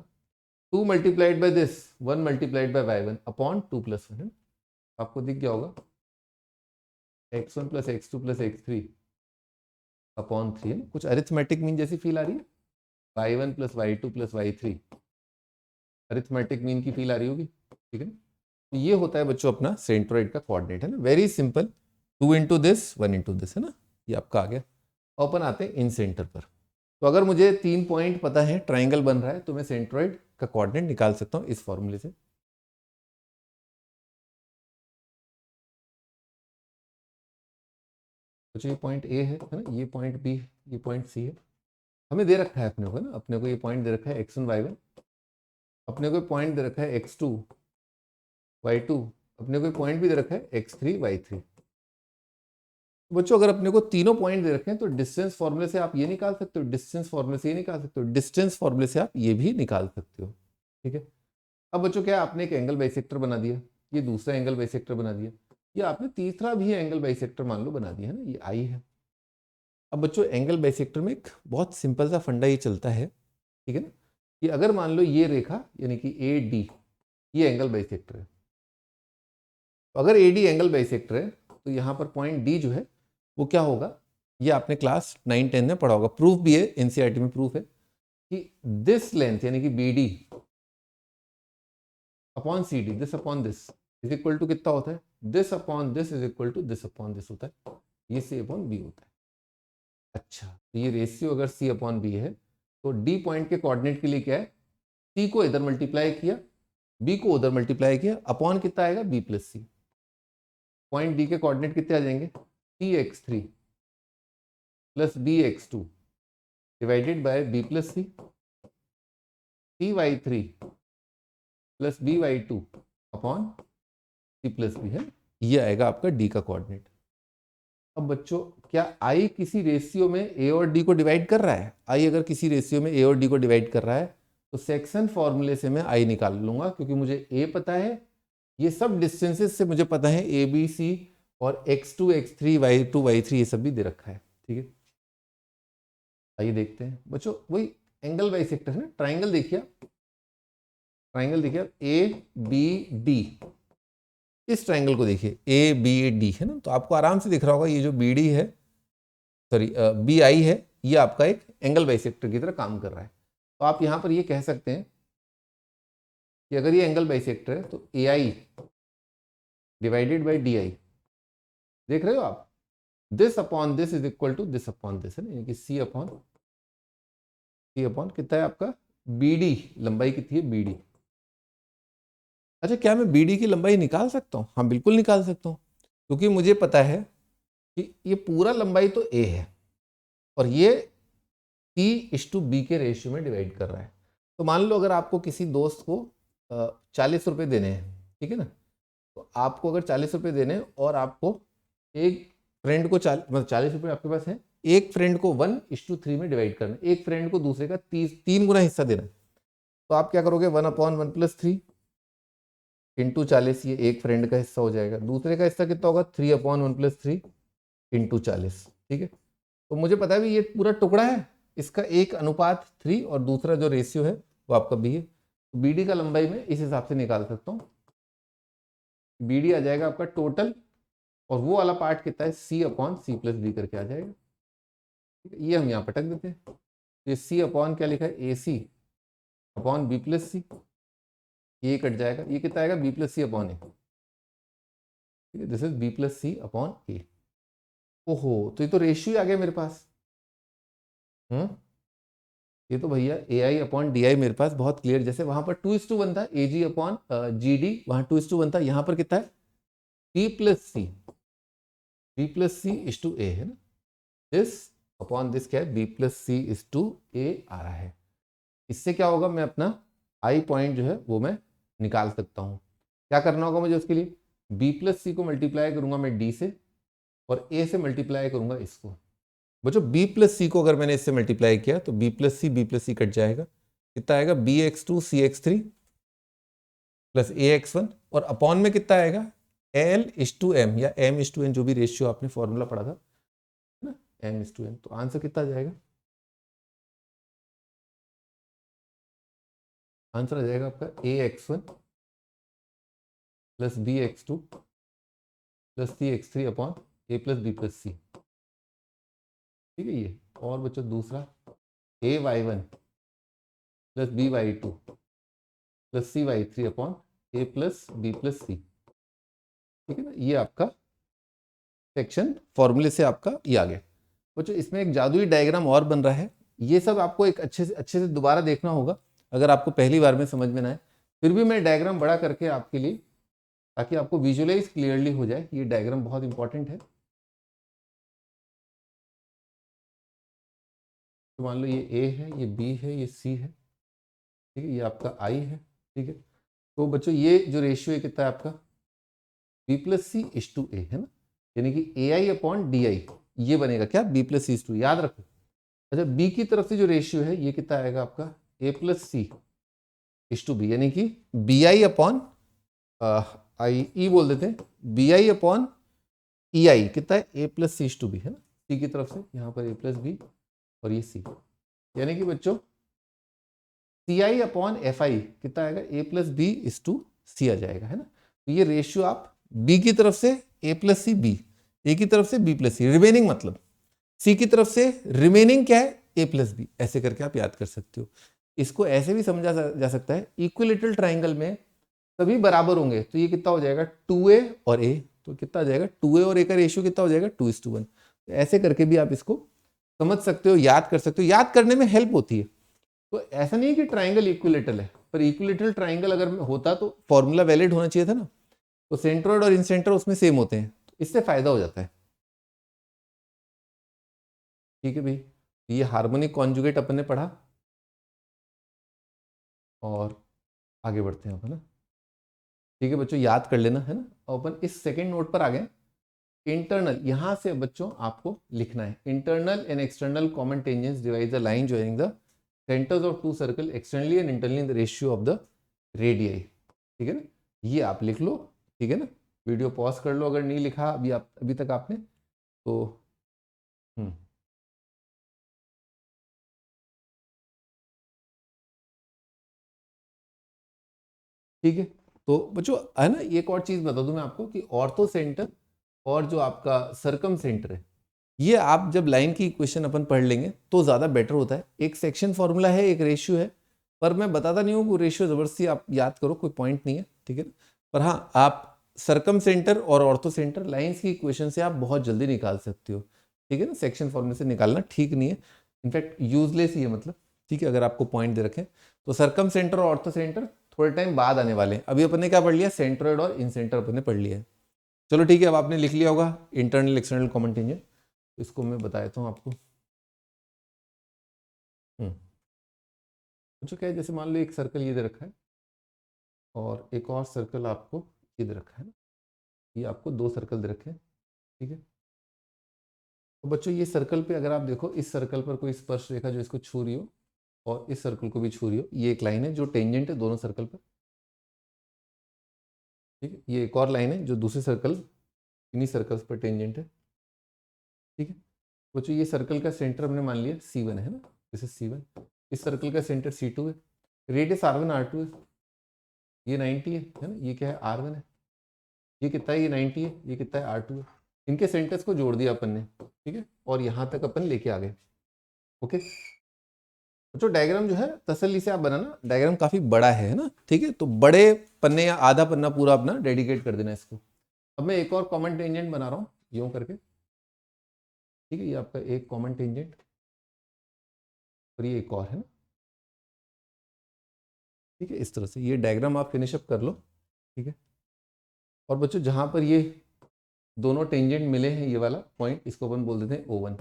2 multiplied by this, 1 multiplied by y1 upon 2+1 है ना, आपको दिख गया होगा x1 plus x2 plus x3 upon 3 है ना। कुछ अरिथमेटिक मीन जैसी फील आ रही है, y1 plus y2 plus y3 arithmetic mean की फील आ रही होगी, ठीक है ना। तो ये होता है बच्चों अपना सेंट्रोइड का कोऑर्डिनेट है ना, very simple, 2 into this 1 into this है ना, ये आपका आ गया। अपन आते हैं इन सेंटर पर। तो अगर मुझे 3 पॉइंट पता है, ट्राइंगल बन रहा है, तो मैं सेंट्रोइड का कोऑर्डिनेट निकाल सकता हूँ इस फॉर्मूले से। तो ये पॉइंट ए है ना, ये पॉइंट बी, ये पॉइंट सी है। हमें दे रखा है अपने को ना, अपने को ये पॉइंट दे रखा है x1 y1, अपने को पॉइंट दे रखा है x2 y2, अपने को पॉइंट भी दे रखा है x3 y3। बच्चों अगर अपने को तीनों पॉइंट दे रखे हैं तो डिस्टेंस फॉर्मूले से आप ये निकाल सकते हो, डिस्टेंस फॉर्मूले से ये निकाल सकते हो, डिस्टेंस फॉर्मूले से आप ये भी निकाल सकते हो, ठीक है। अब बच्चों क्या, आपने एक एंगल बाइसेक्टर बना दिया, ये दूसरा एंगल बाइसेक्टर बना दिया, ये आपने तीसरा भी एंगल बाइसेक्टर मान लो बना दिया है ना, ये आई है। अब बच्चों एंगल बाइसेक्टर में एक बहुत सिंपल सा फंडा ये चलता है, ठीक है ना, कि अगर मान लो ये रेखा यानी कि ए डी ये एंगल बाइसेक्टर है, तो अगर ए डी एंगल बाइसेक्टर है तो यहाँ पर पॉइंट डी जो है वो क्या होगा, ये आपने क्लास 9-10 में पढ़ा होगा, प्रूफ भी है, एनसीईआरटी में प्रूफ है कि दिस लेंथ यानी कि B D upon C D, this upon this is equal to कितना होता है, this upon this is equal to this upon this होता है, ये सी अपॉन बी होता है। अच्छा, तो ये रेशियो अगर सी अपॉन बी है तो डी पॉइंट के कोऑर्डिनेट के लिए क्या है, सी को इधर मल्टीप्लाई किया, बी को उधर मल्टीप्लाई किया, अपॉन कितना आएगा, B plus C. Point D के कोऑर्डिनेट कितने आ जाएंगे, C x3 plus B x2 divided by B plus C, C y3 plus B y2 upon C plus B है, ये आएगा आपका डी का कोऑर्डिनेट। अब बच्चों क्या आई किसी रेशियो में ए और डी को डिवाइड कर रहा है, आई अगर किसी रेशियो में ए और डी को डिवाइड कर रहा है तो सेक्शन फॉर्मूले से मैं आई निकाल लूंगा, क्योंकि मुझे ए पता है, ये सब डिस्टेंसेस से मुझे पता है, ए बी सी और x2 x3 y2 y3 ये सब भी दे रखा है, ठीक है। आइए देखते हैं बच्चों, वही एंगल बाइसेक्टर है ना, ट्राइंगल देखिए, ट्राइंगल देखिए आप ABD, इस ट्राइंगल को देखिए ABD है ना, तो आपको आराम से दिख रहा होगा ये जो BD है, सॉरी BI है, ये आपका एक एंगल बाइसेक्टर की तरह काम कर रहा है। तो आप यहाँ पर ये कह सकते हैं कि अगर ये एंगल बाइसेक्टर है तो AI डिवाइडेड बाई DI, देख रहे हो आप, this upon this is equal to this upon this, है ना, यानी कि C अपॉन कितना है आपका BD, लंबाई कितनी है BD। अच्छा, क्या मैं BD की लंबाई निकाल सकता हूँ? हाँ बिल्कुल निकाल सकता हूँ, क्योंकि मुझे पता है कि ये पूरा लंबाई तो A है और ये C/B के रेशियो में डिवाइड कर रहा है। तो मान लो अगर आपको किसी दोस्त को 40 रुपये देने हैं, ठीक है ना, तो आपको अगर 40 रुपये देने हैं और आपको एक फ्रेंड को मतलब 40 रुपये आपके पास है, एक फ्रेंड को 1:3 में डिवाइड करना है, एक फ्रेंड को दूसरे का 3 गुना हिस्सा देना है। तो आप क्या करोगे, 1/1+3 इंटू 40, ये एक फ्रेंड का हिस्सा हो जाएगा। दूसरे का हिस्सा कितना होगा, 3/1+3 इंटू 40, ठीक है। तो मुझे पता है भी ये पूरा टुकड़ा है, इसका 1:3 और दूसरा जो रेशियो है वो आपका B है। तो BD का लंबाई में इस हिसाब से निकाल सकता हूँ। BD आ जाएगा आपका टोटल, और वो वाला पार्ट कितना है, C/C+B करके आ जाएगा। ये हम यहाँ पटक देते हैं, ये C अपॉन क्या लिखा है, AC/B+C, ये कट जाएगा, ये कितना आएगा, B+C/A, ठीक है, दिस इज B+C/A। ओहो, तो ये तो रेशियो आ गया मेरे पास। ये तो भैया AI/DI मेरे पास बहुत क्लियर, जैसे वहां पर 2:1 था, AG/GD, वहां 2:1 था, यहाँ पर कितना है, B+C/A है ना, दिस अपॉन दिस क्या है, B+C/A आ रहा है। इससे क्या होगा, मैं अपना I पॉइंट जो है वो मैं निकाल सकता हूँ। क्या करना होगा मुझे उसके लिए, B+C को मल्टीप्लाई करूंगा मैं D से, और A से मल्टीप्लाई करूंगा इसको। बच्चों B+C को अगर मैंने इससे मल्टीप्लाई किया तो B+C कट जाएगा, कितना आएगा, BX2CX3 प्लस AX1, और अपॉन में कितना आएगा, L/M या M/N, जो भी रेशियो आपने फॉर्मूला पढ़ा था ना, M/N। तो आंसर कितना आ जाएगा, आंसर आ जाएगा आपका AX1 plus BX2 plus CX3 upon A+B+C, ठीक है ये। और बच्चों दूसरा AY1 plus BY2 plus CY3 upon A+B+C, ठीक है ना, ये आपका सेक्शन फॉर्मूले से आपका ये आ गया। बच्चों इसमें एक जादुई डायग्राम और बन रहा है, ये सब आपको एक अच्छे से दोबारा देखना होगा अगर आपको पहली बार में समझ में ना आए। फिर भी मैं डायग्राम बड़ा करके आपके लिए, ताकि आपको विजुअलाइज क्लियरली हो जाए, ये डायग्राम बहुत इंपॉर्टेंट है। तो मान लो ये A है, ये B है, ये C है, ठीक है, ये आपका I है, ठीक है। तो बच्चों ये जो रेशियो है कितना है आपका, B+C/A है ना, यानी कि AI/DI, ये बनेगा क्या, B+C/, याद रखो। अच्छा, B की तरफ से जो रेशियो है ये कितना आएगा आपका, A+C/B, यानी कि BI/I बोल देते हैं, BI/EI कितना है, A+C/B है ना, C की तरफ से, यहाँ पर A+B और ये C, यानी कि बच्चों CI/FI कितना आएगा, A+B/C आ जाएगा, है ना। तो ये रेशियो आप B की तरफ से A+C/B, A की तरफ से B+C, रिमेनिंग मतलब C की तरफ से रिमेनिंग क्या है, A+B, ऐसे करके आप याद कर सकते हो। इसको ऐसे भी समझा जा सकता है, इक्विलेटरल ट्राइंगल में सभी बराबर होंगे तो ये कितना हो जाएगा, 2A और A, तो कितना आ जाएगा, 2A और A का रेशियो कितना हो जाएगा, 2:1। तो ऐसे करके भी आप इसको समझ सकते हो, याद कर सकते हो, याद करने में हेल्प होती है। तो ऐसा नहीं है कि ट्राइंगल इक्विलेटरल है, पर इक्विलेटरल ट्राइंगल अगर होता तो फॉर्मूला वैलिड होना चाहिए था ना, तो सेंट्रोइड और इंसेंटर उसमें सेम होते हैं, तो इससे फायदा हो जाता है, ठीक है भाई। ये हार्मोनिक कॉन्जुगेट अपन ने पढ़ा, और आगे बढ़ते हैं अपन ना, ठीक है बच्चों, याद कर लेना, है ना। और अपन इस सेकेंड नोट पर आ गए, इंटरनल, यहां से बच्चों आपको लिखना है, internal and external common tangents divide the line joining the centres of two circle externally and internally in the ratio of the radii, ठीक है ना, ये आप लिख लो, ठीक है ना। वीडियो पॉज कर लो अगर नहीं लिखा अभी आप, अभी तक आपने, तो ठीक है। तो बच्चों है ना, एक और चीज बता दूं मैं आपको कि ऑर्थो सेंटर और जो आपका सरकम सेंटर है, ये आप जब लाइन की इक्वेशन अपन पढ़ लेंगे तो ज़्यादा बेटर होता है। एक सेक्शन फॉर्मूला है, एक रेशियो है, पर मैं बताता नहीं हूँ वो रेशियो ज़बरदस्ती आप याद करो, कोई पॉइंट नहीं है, ठीक है। पर हाँ, आप सरकम सेंटर और ऑर्थो सेंटर लाइन्स की इक्वेशन से आप बहुत जल्दी निकाल सकते हो, ठीक है ना। सेक्शन फॉर्मूले से निकालना ठीक नहीं है, इनफैक्ट यूजलेस ही है, मतलब ठीक है, अगर आपको पॉइंट दे रखें तो। सरकम सेंटर और ऑर्थो सेंटर थोड़े टाइम बाद आने वाले हैं, अभी अपन ने क्या पढ़ लिया, सेंट्रोइड और इन सेंटर अपन ने पढ़ लिया है। चलो ठीक है, अब आपने लिख लिया होगा इंटरनल एक्सटर्नल कॉमन टेंजेंट, इसको मैं बता देता हूँ आपको। जो क्या है, जैसे मान लो एक सर्कल ये दे रखा है और एक और सर्कल आपको ये दे रखा है ना, ये आपको दो सर्कल दे रखे हैं, ठीक है। तो बच्चों ये सर्कल पे अगर आप देखो, इस सर्कल पर कोई स्पर्श रेखा जो इसको छू रही हो और इस सर्कल को भी छू रही हो, ये एक लाइन है जो टेंजेंट है दोनों सर्कल पर, ठीक है। ये एक और लाइन है जो दूसरे सर्कल, इन्हीं सर्कल्स पर टेंजेंट है, ठीक है। बच्चों ये सर्कल का सेंटर हमने मान लिया C1 है ना, दिस इज C1। इस सर्कल का सेंटर C2 है, रेडियस R1 R2 है, ये 90 है ना, ये क्या है R1 है, ये कितना है, ये 90 है, ये कितना है R2 है। इनके सेंटर्स को जोड़ दिया अपन ने, ठीक है, और यहाँ तक अपन लेके आ गए, ओके। तो डायग्राम जो है तसल्ली से आप बनाना, डायग्राम काफी बड़ा है ना, ठीक है। तो बड़े पन्ने या आधा पन्ना पूरा अपना डेडिकेट कर देना इसको। अब मैं एक और कॉमन टेंजेंट बना रहा हूँ यूं करके, ठीक है, ये आपका एक कॉमन टेंजेंट और ये एक और है ना, ठीक है। इस तरह से ये डायग्राम आप फिनिश अप कर लो, ठीक है। और बच्चों जहां पर ये दोनों टेंजेंट मिले हैं, ये वाला पॉइंट, इसको अपन बोल देते हैं O1,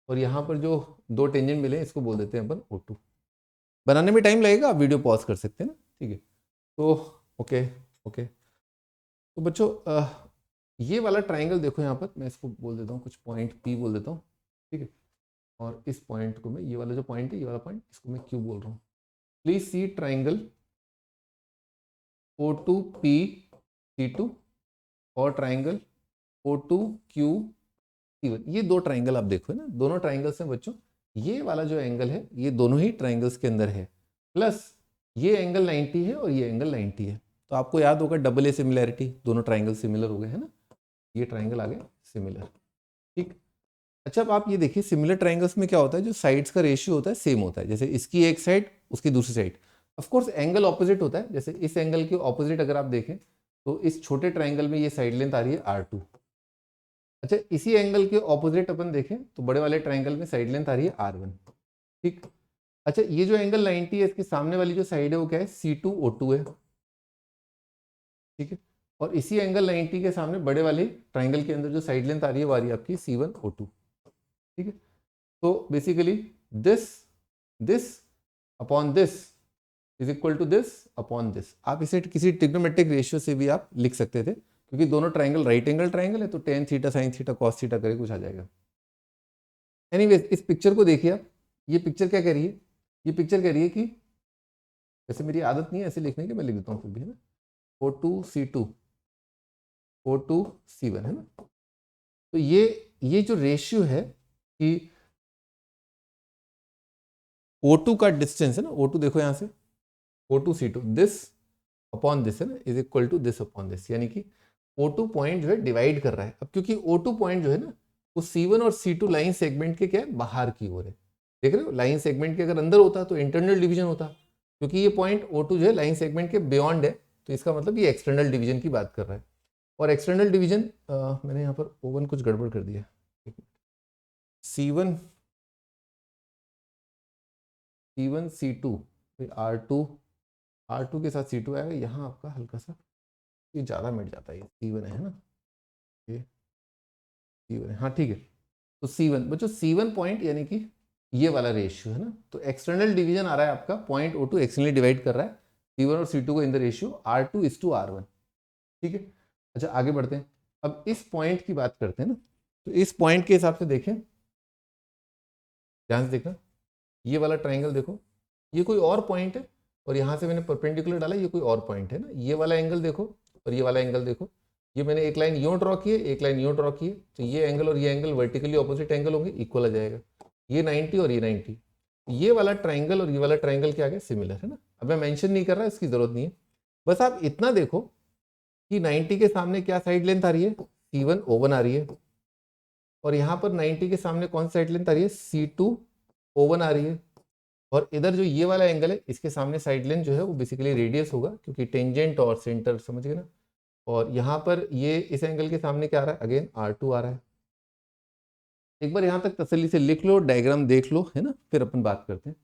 और यहाँ पर जो दो टेंजेंट मिले हैं इसको बोल देते हैं अपन O2। बनाने में टाइम लगेगा, आप वीडियो पॉज कर सकते हैं ना, ठीक है। तो ओके ओके, तो बच्चों ये वाला ट्राइंगल देखो, यहाँ पर मैं इसको बोल देता हूँ कुछ पॉइंट P बोल देता हूँ, ठीक है। और इस पॉइंट को मैं, ये वाला जो पॉइंट है, ये वाला पॉइंट, इसको मैं Q बोल रहा हूँ। Please C triangle O2P C2 और ट्राइंगल O2QC1। ये दो ट्राइंगल आप देखो है ना, दोनों ट्राइंगल्स हैं बच्चों, ये वाला जो एंगल है ये दोनों ही ट्राइंगल्स के अंदर है, प्लस ये एंगल 90 है और ये एंगल 90 है। तो आपको याद होगा डबल ए सिमिलैरिटी, दोनों ट्राइंगल सिमिलर हो गए है ना, ये ट्राइंगल आ गए सिमिलर, ठीक। अच्छा, अब आप ये देखिए, सिमिलर ट्राइंगल्स में क्या होता है, जो साइड्स का रेशियो होता है सेम होता है, जैसे इसकी एक साइड उसकी दूसरी side. Of course angle opposite होता है, जैसे इस एंगल के ऑपोजिट अगर आप देखें तो इस छोटे ट्राइंगल में ये साइड लेंथ आ रही है R2। अच्छा, इसी एंगल के ऑपोजिट अपन देखें तो बड़े वाले ट्राइंगल में साइड लेंथ आ रही है R1, ठीक। अच्छा, ये जो एंगल 90 है, इसके सामने वाली जो साइड है वो क्या है, C2O2 है, ठीक है। और इसी एंगल 90 के सामने बड़े वाले ट्राइंगल के अंदर जो साइड लेंथ आ रही है वो आ रही है आपकी C1O2, ठीक है। तो basically this this upon this is equal to this upon this. आप इसे किसी ट्रिग्नोमेट्रिक रेशियो से भी आप लिख सकते थे, क्योंकि दोनों ट्राइंगल राइट एंगल ट्राइंगल है, तो tan theta sine theta cos theta करे कुछ आ जाएगा। एनीवेज, इस पिक्चर को देखिए आप, ये पिक्चर क्या कह रही है, ये पिक्चर कह रही है कि, वैसे मेरी आदत नहीं है ऐसे लिखने की, मैं लिख देता हूँ फिर भी है ना, O2C2 O2C1 है ना। तो ये जो रेशियो है कि O2 का डिस्टेंस है ना, O2 देखो यहाँ से, O2C2 दिस अपॉन दिस है ना, is equal to this upon this, यानी कि O2 पॉइंट जो है डिवाइड कर रहा है। अब क्योंकि O2 पॉइंट जो है ना, वो C1 और C2 लाइन सेगमेंट के क्या है, बाहर की ओर है, देख रहे हो। लाइन सेगमेंट के अगर अंदर होता तो इंटरनल डिवीजन होता, क्योंकि ये पॉइंट O2 जो है लाइन सेगमेंट के बियॉन्ड है, तो इसका मतलब ये एक्सटर्नल डिवीजन की बात कर रहा है। और एक्सटर्नल डिवीजन, मैंने यहाँ पर O1 कुछ गड़बड़ कर दिया, C1 C2 R2 के साथ C2 आएगा, यहाँ आपका हल्का सा ये ज़्यादा मिट जाता है, ये C1 है ना, ये C1 है, हाँ ठीक है। तो C1 बच्चों, C1 पॉइंट यानी कि ये वाला रेशियो है ना, तो एक्सटर्नल डिवीजन आ रहा है आपका, पॉइंट O2 एक्सटर्नली डिवाइड कर रहा है C1 और C2 को इन द रेशियो R2:R1, ठीक है। अच्छा, आगे बढ़ते हैं, अब इस पॉइंट की बात करते हैं ना, तो इस पॉइंट के हिसाब से देखें, ध्यान से देखना, ये वाला ट्राइंगल देखो, ये कोई और पॉइंट है और यहाँ से मैंने परपेंडिकुलर डाला, ये कोई और पॉइंट है ना। ये वाला एंगल देखो और ये वाला एंगल देखो, ये मैंने एक लाइन यूं ड्रॉ की है, एक लाइन यूं ड्रॉ की है, तो ये एंगल और ये एंगल वर्टिकली ऑपोजिट एंगल होंगे, इक्वल आ जाएगा, ये 90 और ये 90। ये वाला ट्राइंगल और ये वाला ट्राइंगल क्या है, सिमिलर है ना। अब मैं मेंशन नहीं कर रहा, इसकी जरूरत नहीं है। बस आप इतना देखो कि 90 के सामने क्या साइड लेंथ आ रही है, C1O1 आ रही है, और यहाँ पर 90 के सामने कौन सी साइड लेंथ आ रही है, C2O1 आ रही है, और इधर जो ये वाला एंगल है इसके सामने साइड लेंथ जो है वो बेसिकली रेडियस होगा, क्योंकि टेंजेंट और सेंटर, समझ गए ना। और यहाँ पर ये इस एंगल के सामने क्या आ रहा है, अगेन R2 आ रहा है। एक बार यहाँ तक तसल्ली से लिख लो, डायग्राम देख लो, है ना, फिर अपन बात करते हैं।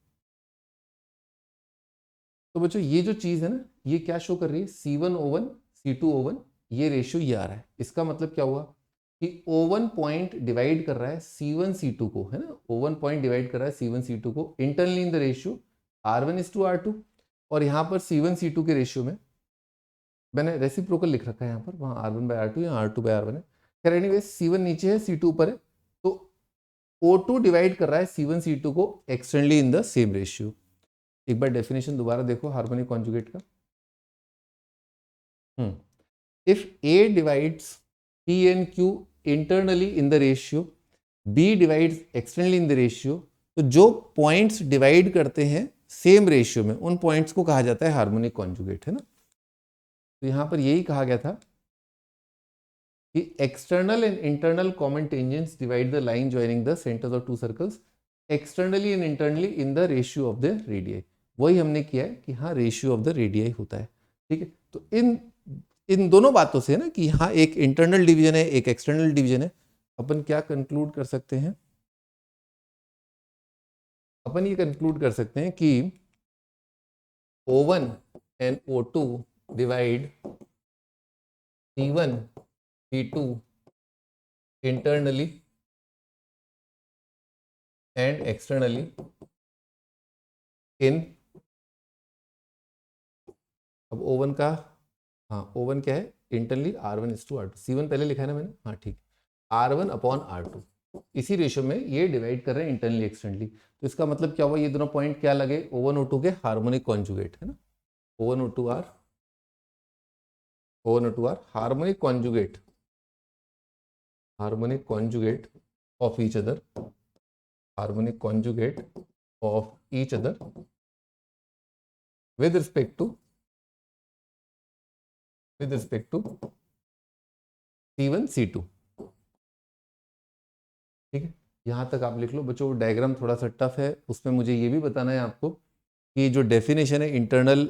तो बच्चों ये जो चीज है ना, ये क्या शो कर रही है, C1O1 C2O1, ये रेशियो ये आ रहा है। इसका मतलब क्या हुआ कि O1 पॉइंट डिवाइड कर रहा है C1 C2 को, है ना, O1 पॉइंट डिवाइड कर रहा है C1 C2 को internally in the ratio R1:R2, और यहाँ पर C1 C2 के रेशियो में मैंने रेसिप्रोकल लिख रखा है, यहाँ पर वहाँ R1/R2 या R2/R1 है। खैर एनीवे C1 नीचे है, C2 ऊपर है, तो O2 डिवाइड कर रहा है C1 C2 को externally in the same ratio. एक बार डेफिनेशन दोबारा देखो हार्मोनिक कॉन्जुगेट का। If A divides P and Q internally in the ratio, B divides externally in the ratio, तो जो पॉइंट्स डिवाइड करते हैं सेम रेशियो में, उन पॉइंट्स को कहा जाता है हार्मोनिक कॉन्जुगेट, है ना। तो यहां पर यही कहा गया था कि external and internal common tangents divide the line joining the centres of to circles externally and internally in the ratio of the radii. वही हमने किया है कि हाँ रेशियो ऑफ द रेडियाई होता है, ठीक है। तो इन दोनों बातों से ना कि यहाँ एक इंटरनल डिवीजन है, एक एक्सटर्नल डिवीजन है, अपन क्या कंक्लूड कर सकते हैं, अपन ये कंक्लूड कर सकते हैं कि O1 and O2 divide C1 C2 internally and externally in, अब O1 का, हाँ O1 क्या है, इंटरनली R1:R2, C1 पहले लिखा है ना मैंने, हाँ ठीक, R1/R2, इसी रेशियो में ये डिवाइड कर रहे हैं इंटरनली एक्सटर्नली। तो इसका मतलब क्या हुआ, ये दोनों पॉइंट क्या लगे, O1 O2 के हार्मोनिक कॉन्जुगेट, है ना, O1 O2 R harmonic conjugate of each other, harmonic conjugate of each other with respect to C1 C2, ठीक है। यहां तक आप लिख लो बच्चों। डायग्राम थोड़ा सा टफ है, उसमें मुझे ये भी बताना है आपको कि जो डेफिनेशन है इंटरनल,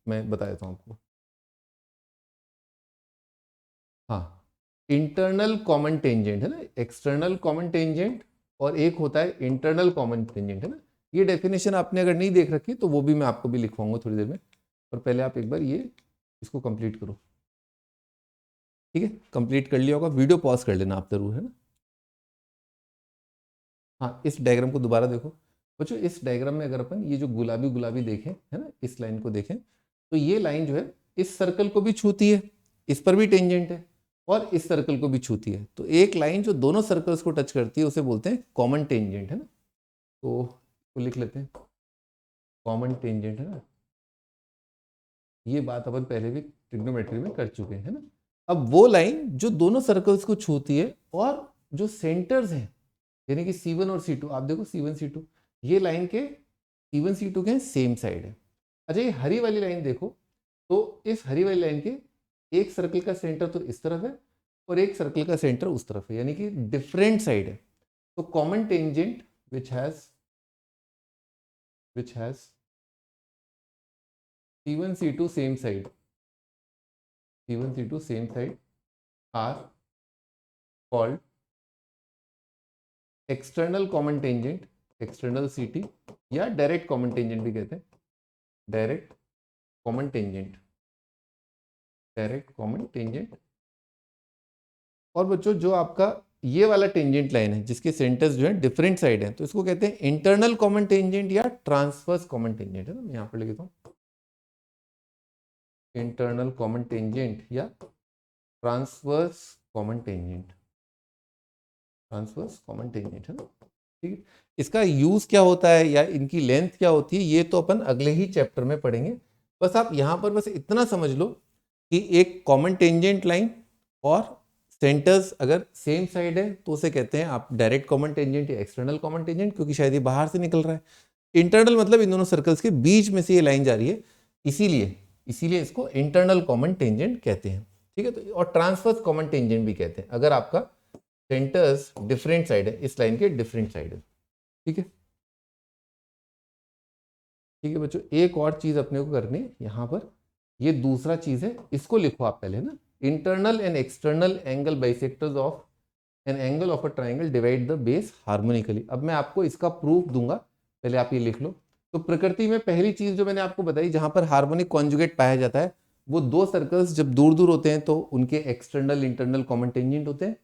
मैं बता देता हूं आपको। हाँ, इंटरनल कॉमन टेंजेंट है ना, एक्सटर्नल कॉमन टेंजेंट, और एक होता है इंटरनल कॉमन टेंजेंट, है ना। ये डेफिनेशन आपने अगर नहीं देख रखी तो वो भी मैं आपको भी लिखवाऊंगा थोड़ी देर में, और पहले आप एक बार ये इसको कंप्लीट करो, ठीक है। कंप्लीट कर लिया होगा, वीडियो पॉज कर लेना आप जरूर, है ना। हाँ, इस डायग्राम को दोबारा देखो बच्चों। इस डायग्राम में अगर अपन ये जो गुलाबी गुलाबी देखें, है ना, इस लाइन को देखें, तो ये लाइन जो है इस सर्कल को भी छूती है, इस पर भी टेंजेंट है, और इस सर्कल को भी छूती है। तो एक लाइन जो दोनों सर्कल्स को टच करती है उसे बोलते हैं कॉमन टेंजेंट, है ना। तो लिख लेते हैं कॉमन टेंजेंट, है ना। ये बात अपन पहले भी ट्रिग्नोमेट्री में कर चुके हैं ना। अब वो लाइन जो दोनों सर्कल्स को छूती है और जो सेंटर्स हैं, यानी कि C1 और C2, आप देखो C1 C2, ये लाइन के C1 C2 के सेम साइड है। अच्छा, ये हरी वाली लाइन देखो, तो इस हरी वाली लाइन के एक सर्कल का सेंटर तो इस तरफ है और एक सर्कल का सेंटर उस तरफ है, यानी कि डिफरेंट साइड है। तो common tangent which has C1 C2 same side, C1 C2 same side are called external common tangent, external CT, या डायरेक्ट कॉमन टेंजेंट भी कहते हैं, direct common tangent, direct common tangent. और बच्चों जो आपका ये वाला टेंजेंट लाइन है जिसके सेंटर्स जो है डिफरेंट साइड है, तो इसको कहते हैं इंटरनल कॉमन टेंजेंट या ट्रांसवर्स कॉमन टेंजेंट, है ना। मैं यहाँ पर लिख देता हूँ इंटरनल कॉमन टेंजेंट या transverse common tangent, transverse common tangent, है ना, ठीक है। इसका यूज क्या होता है या इनकी लेंथ क्या होती है, ये तो अपन अगले ही चैप्टर में पढ़ेंगे। बस आप यहाँ पर बस इतना समझ लो कि एक कॉमन टेंजेंट लाइन और सेंटर्स अगर सेम साइड है तो उसे कहते हैं आप डायरेक्ट कॉमन टेंजेंट या एक्सटर्नल कॉमन टेंजेंट, क्योंकि शायद ये बाहर से निकल रहा है। इंटरनल मतलब इन दोनों सर्कल्स के बीच में से ये लाइन जा रही है, इसीलिए इसीलिए इसको इंटरनल कॉमन टेंजेंट कहते हैं, ठीक है। तो और ट्रांसवर्स कॉमन टेंजेंट भी कहते हैं अगर आपका सेंटर्स डिफरेंट साइड है, इस लाइन के डिफरेंट साइड है, ठीक है। ठीक है बच्चों, एक और चीज अपने को करनी है यहाँ पर, ये दूसरा चीज है, इसको लिखो आप पहले ना, internal and external angle bisectors of an angle of a triangle divide the base harmonically. अब मैं आपको इसका प्रूफ दूंगा, पहले आप ये लिख लो। तो प्रकृति में पहली चीज जो मैंने आपको बताई, जहां पर हार्मोनिक कॉन्जुगेट पाया जाता है, वो दो सर्कल्स जब दूर दूर होते हैं तो उनके एक्सटर्नल इंटरनल कॉमन टेंजेंट होते हैं।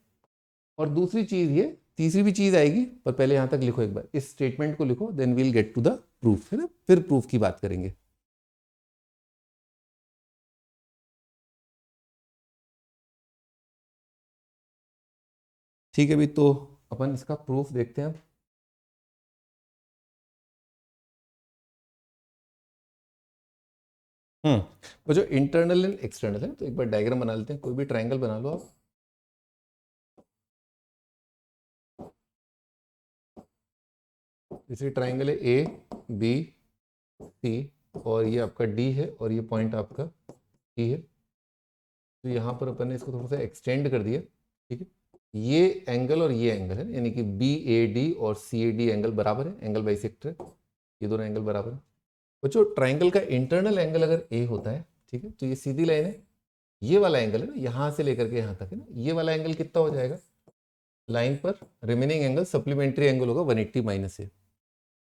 और दूसरी चीज ये, तीसरी भी चीज आएगी, पर पहले यहां तक लिखो एक बार, इस स्टेटमेंट को लिखो, then we'll get to the proof, है ना, फिर प्रूफ की बात करेंगे। ठीक है भाई, तो अपन इसका प्रूफ देखते हैं। वो जो इंटरनल एंड एक्सटर्नल है, तो एक बार डायग्राम बना लेते हैं, कोई भी ट्राइंगल बना लो आप। जैसे ट्राइंगल है ए बी सी, और ये आपका डी है और ये पॉइंट आपका ई है। तो यहाँ पर अपन ने इसको थोड़ा सा एक्सटेंड कर दिया, ठीक है। ये एंगल और ये एंगल है, यानी कि बी ए डी और सी ए डी एंगल बराबर है, एंगल बाइसेक्टर है, ये दोनों एंगल बराबर है। बच्चों ट्राइंगल का इंटरनल एंगल अगर ए होता है, ठीक है, तो ये सीधी लाइन है, ये वाला एंगल है ना, यहाँ से लेकर के यहाँ तक है ना, ये वाला एंगल कितना हो जाएगा, लाइन पर रिमेनिंग एंगल सप्लीमेंट्री एंगल होगा 180 माइनस ए।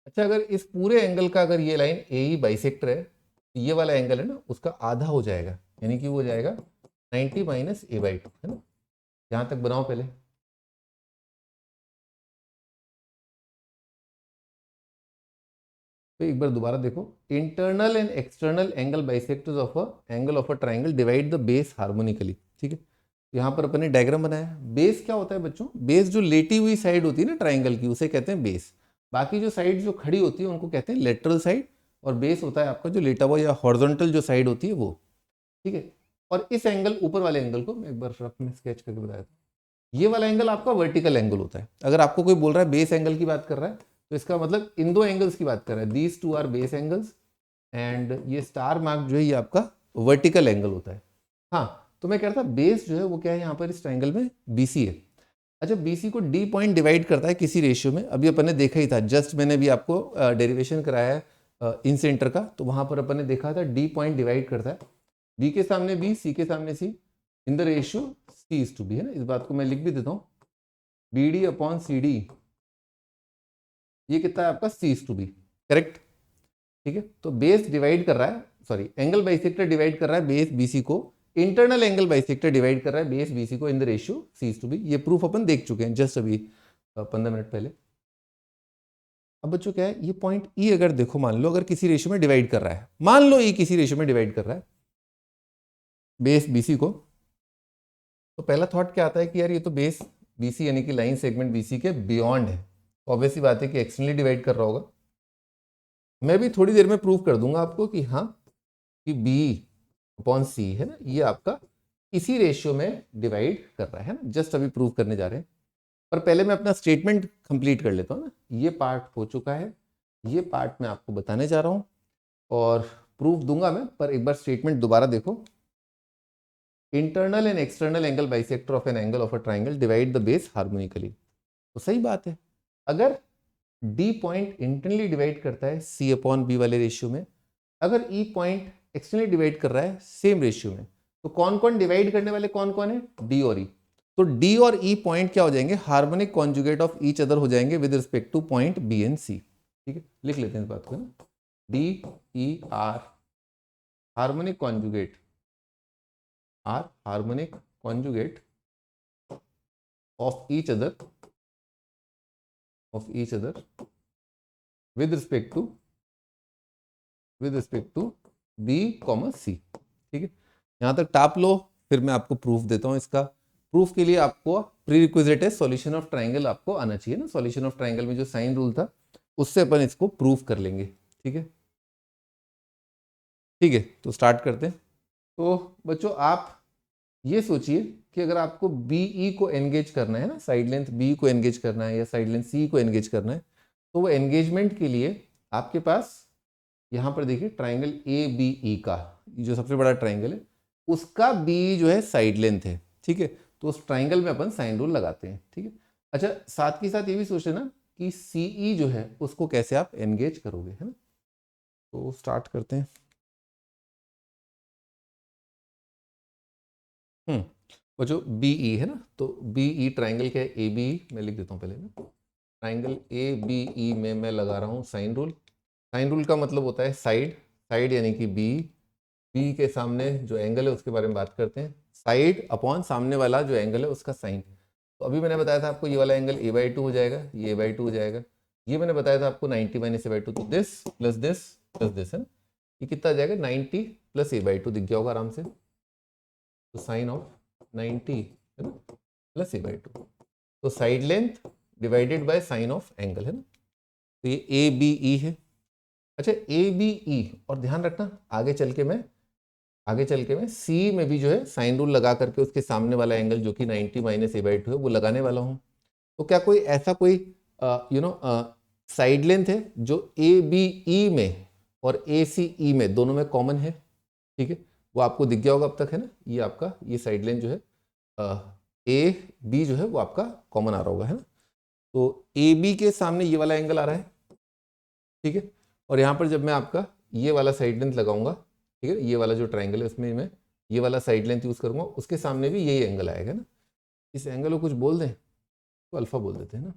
अच्छा, अगर इस पूरे एंगल का, अगर ये लाइन ए ही बाइसेक्टर है, तो ये वाला एंगल है ना, उसका आधा हो जाएगा, यानी कि वो हो जाएगा 90 माइनस ए बाई 2, है ना। यहाँ तक बनाओ पहले। तो एक बार दोबारा देखो, internal and external angle bisectors of a angle of a triangle divide the base harmonically, ठीक है। यहाँ पर अपन ने डायग्राम बनाया। बेस क्या होता है बच्चों, बेस जो लेटी हुई साइड होती है ना ट्राइंगल की, उसे कहते हैं बेस। बाकी जो साइड जो खड़ी होती है उनको कहते हैं लेटरल साइड, और बेस होता है आपका जो लेटा हुआ या हॉरिजॉन्टल जो साइड होती है वो, ठीक है। और इस एंगल, ऊपर वाले एंगल को मैं एक बार रफ में स्केच करके बताया था, ये वाला एंगल आपका वर्टिकल एंगल होता है। अगर आपको कोई बोल रहा है बेस एंगल की बात कर रहा है, तो इसका मतलब इन दो एंगल्स की बात कर रहा है, these two are base angles, and ये स्टार मार्क जो है ये आपका वर्टिकल एंगल होता है। हाँ, तो मैं कह रहा था बेस जो है वो क्या है यहाँ पर इस ट्राइंगल में, बीसी है। अच्छा, बीसी को डी पॉइंट डिवाइड करता है किसी रेशियो में, अभी अपन ने देखा ही था, जस्ट मैंने भी आपको डेरिवेशन कराया है इन सेंटर का, तो वहां पर अपन ने देखा था डी पॉइंट डिवाइड करता है, बी के सामने बी, सी के सामने C, in the ratio C is to B, है ना। इस बात को मैं लिख भी देता हूँ, B D upon C D, ये कितना है आपका C is to B, correct, ठीक है। तो बेस डिवाइड कर रहा है, सॉरी एंगल बाइसेक्टर डिवाइड कर रहा है बेस बीसी को, इंटरनल एंगल बाइसेक्टर डिवाइड कर रहा है बेस बीसी को in the ratio C is to B. ये प्रूफ अपन देख चुके हैं जस्ट अभी 15 मिनट पहले। अब बच्चों क्या है, ये पॉइंट ई अगर देखो, मान लो अगर किसी रेशियो में डिवाइड कर रहा है, मान लो ई किसी रेशियो में डिवाइड कर रहा है बेस बीसी को, तो पहला थॉट क्या आता है कि यार ये तो बेस बीसी यानी कि लाइन सेगमेंट बीसी के बियॉन्ड है, ऑब्वियस सी बात है कि एक्सटर्नली डिवाइड कर रहा होगा। मैं भी थोड़ी देर में प्रूव कर दूंगा आपको कि हाँ, कि बी अपॉन सी है ना, ये आपका इसी रेशियो में डिवाइड कर रहा है ना, जस्ट अभी प्रूव करने जा रहे हैं। पर पहले मैं अपना स्टेटमेंट कंप्लीट कर लेता हूँ ना, ये पार्ट हो चुका है, ये पार्ट मैं आपको बताने जा रहा हूँ और प्रूफ दूंगा मैं, पर एक बार स्टेटमेंट दोबारा देखो। Internal and external angle bisector of an angle of a triangle divide the base harmonically, तो सही बात है। अगर डी पॉइंट इंटरनली डिवाइड करता है सी अपॉन बी वाले रेशियो में, अगर ई पॉइंट एक्सटर्नली डिवाइड कर रहा है सेम रेशियो में, तो कौन कौन डिवाइड करने वाले कौन कौन है, डी और ई। तो डी और ई पॉइंट क्या हो जाएंगे, harmonic conjugate of each other हो जाएंगे with respect to point B and C, ठीक है। लिख लेते हैं इस बात को ना, D E are harmonic conjugate, are harmonic conjugate of each other, of each other with respect to B comma C, ठीक है। यहां तक टाप लो, फिर मैं आपको प्रूफ देता हूं इसका। प्रूफ के लिए आपको प्री रिक्विजिट है सॉल्यूशन ऑफ ट्राइंगल, आपको आना चाहिए ना। सॉल्यूशन ऑफ ट्राइंगल में जो साइन रूल था उससे अपन इसको प्रूफ कर लेंगे, ठीक है। ठीक है, तो स्टार्ट करते हैं। तो बच्चों आप ये सोचिए कि अगर आपको बीई को एंगेज करना है ना, साइड लेंथ बी को एंगेज करना है या साइड लेंथ सी को एंगेज करना है, तो वो एंगेजमेंट के लिए आपके पास यहाँ पर देखिए ट्राइंगल ए बी ई का जो सबसे बड़ा ट्राइंगल है उसका बी जो है साइड लेंथ है, ठीक है। तो उस ट्राइंगल में अपन साइन रूल लगाते हैं, ठीक है। अच्छा, साथ के साथ ये भी सोच लेना कि सी ई जो है उसको कैसे आप एंगेज करोगे, है ना। तो स्टार्ट करते हैं। वो जो बी ई है ना, तो बी ई ट्राइंगल क्या है, ए बी ई मैं लिख देता हूँ पहले ना। ट्राइंगल ए बी ई में मैं लगा रहा हूँ साइन रूल। साइन रूल का मतलब होता है साइड, साइड यानी कि बी, बी के सामने जो एंगल है उसके बारे में बात करते हैं। साइड अपॉन सामने वाला जो एंगल है उसका साइन। तो अभी मैंने बताया था आपको ये वाला एंगल a/2 हो जाएगा, ये a/2 हो जाएगा। ये मैंने बताया था आपको 90 माइनस a/2, तो this plus this plus this है ना, ये कितना आ जाएगा 90 प्लस a/2 दिख गया होगा आराम से। तो साइन ऑफ 90 है ना प्लस a/2, तो side length divided by sine of angle है ना। तो ये ए बी ई है। अच्छा, ए बी ई, और ध्यान रखना आगे चल के मैं सी में भी जो है साइन रूल लगा करके उसके सामने वाला एंगल जो कि 90 माइनस a/2 है वो लगाने वाला हूँ। तो क्या कोई ऐसा कोई साइड लेंथ है जो ए बी ई में और ए सी ई में दोनों में कॉमन है, ठीक है। वो आपको दिख गया होगा अब तक, है ना। ये आपका ये साइड लेंथ जो है ए बी जो है वो आपका कॉमन आ रहा होगा, है ना। तो ए बी के सामने ये वाला एंगल आ रहा है, ठीक है। और यहाँ पर जब मैं आपका ये वाला साइड लेंथ लगाऊंगा, ठीक है, ये वाला जो ट्राइंगल है उसमें मैं ये वाला साइड लेंथ यूज करूंगा, उसके सामने भी यही एंगल आएगा ना। इस एंगल को कुछ बोल दें तो अल्फा बोल देते हैं ना।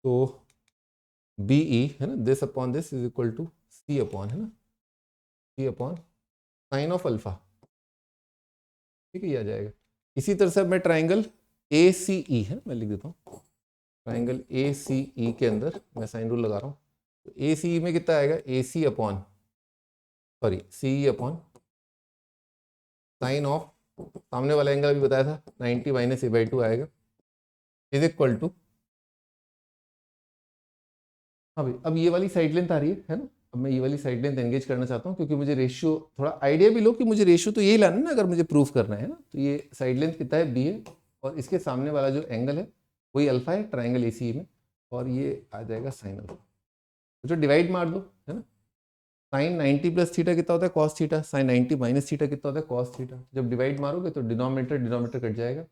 तो बी ई है ना, this upon this is equal to C upon, है ना, C upon sine of alpha, ठीक है, ये आ जाएगा। इसी तरह से मैं ट्राइंगल ए सी ई है मैं लिख देता हूँ। ट्राइंगल ए सी ई के अंदर मैं साइन रूल लगा रहा हूँ। तो ए सी ई में कितना आएगा, A C upon sorry C E upon sine of सामने वाला एंगल अभी बताया था 90 माइनस a/2 आएगा इज इक्वल टू, हाँ भाई, अब ये वाली साइड लेंथ आ रही है ना। अब मैं ये वाली साइड लेंथ एंगेज करना चाहता हूँ क्योंकि मुझे रेशियो थोड़ा आइडिया भी लो कि मुझे रेशियो तो यही लाना है ना अगर मुझे प्रूफ करना है ना। तो ये साइड लेंथ कितना है, बी है, और इसके सामने वाला जो एंगल है वही अल्फा है ट्राइंगल एसी में, और ये आ जाएगा साइन अल्फा। तो जो डिवाइड मार दो, है ना। साइन 90 प्लस थीटा कितना होता है, cos theta. Sine 90 minus theta कितना होता है, कॉस थीटा। जब डिवाइड मारोगे तो डिनोमिनेटर डिनोमिनेटर कट जाएगा,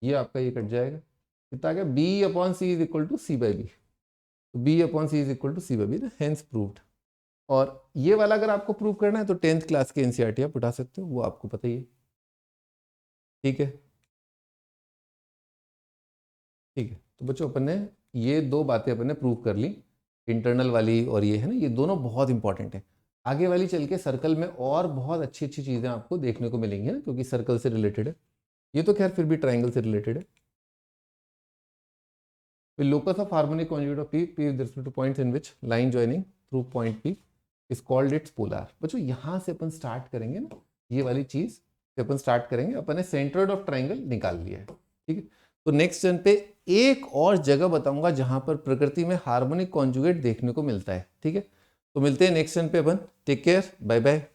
ये आपका ये कट जाएगा, कितना आ गया, B upon C is equal to C by B. तो B upon C is equal to C by B, hence proved. और ये वाला अगर आपको प्रूव करना है तो 10th क्लास के एनसीईआरटी आप उठा सकते हो, वो आपको पता ही है, ठीक है। ठीक है, तो बच्चों अपन ने ये दो बातें अपन ने प्रूव कर ली, इंटरनल वाली और ये है ना, ये दोनों बहुत इंपॉर्टेंट है। आगे वाली चल के सर्कल में और बहुत अच्छी अच्छी चीज़ें आपको देखने को मिलेंगी ना, क्योंकि सर्कल से रिलेटेड है। ये तो खैर फिर भी ट्राइंगल से रिलेटेड है। Locus of harmonic conjugate of P, P with respect two points in which line joining through point P is called its polar. बच्चों यहाँ से अपन स्टार्ट करेंगे ना, ये वाली चीज़ से अपन स्टार्ट करेंगे। अपन ने सेंट्रोइड ऑफ ट्राइंगल निकाल लिया है, ठीक है। तो नेक्स्ट टर्न पे एक और जगह बताऊंगा जहां पर प्रकृति में हार्मोनिक कॉन्जुगेट देखने को मिलता है, ठीक है। तो मिलते हैं नेक्स्ट टर्न पे अपन। Take care, bye bye.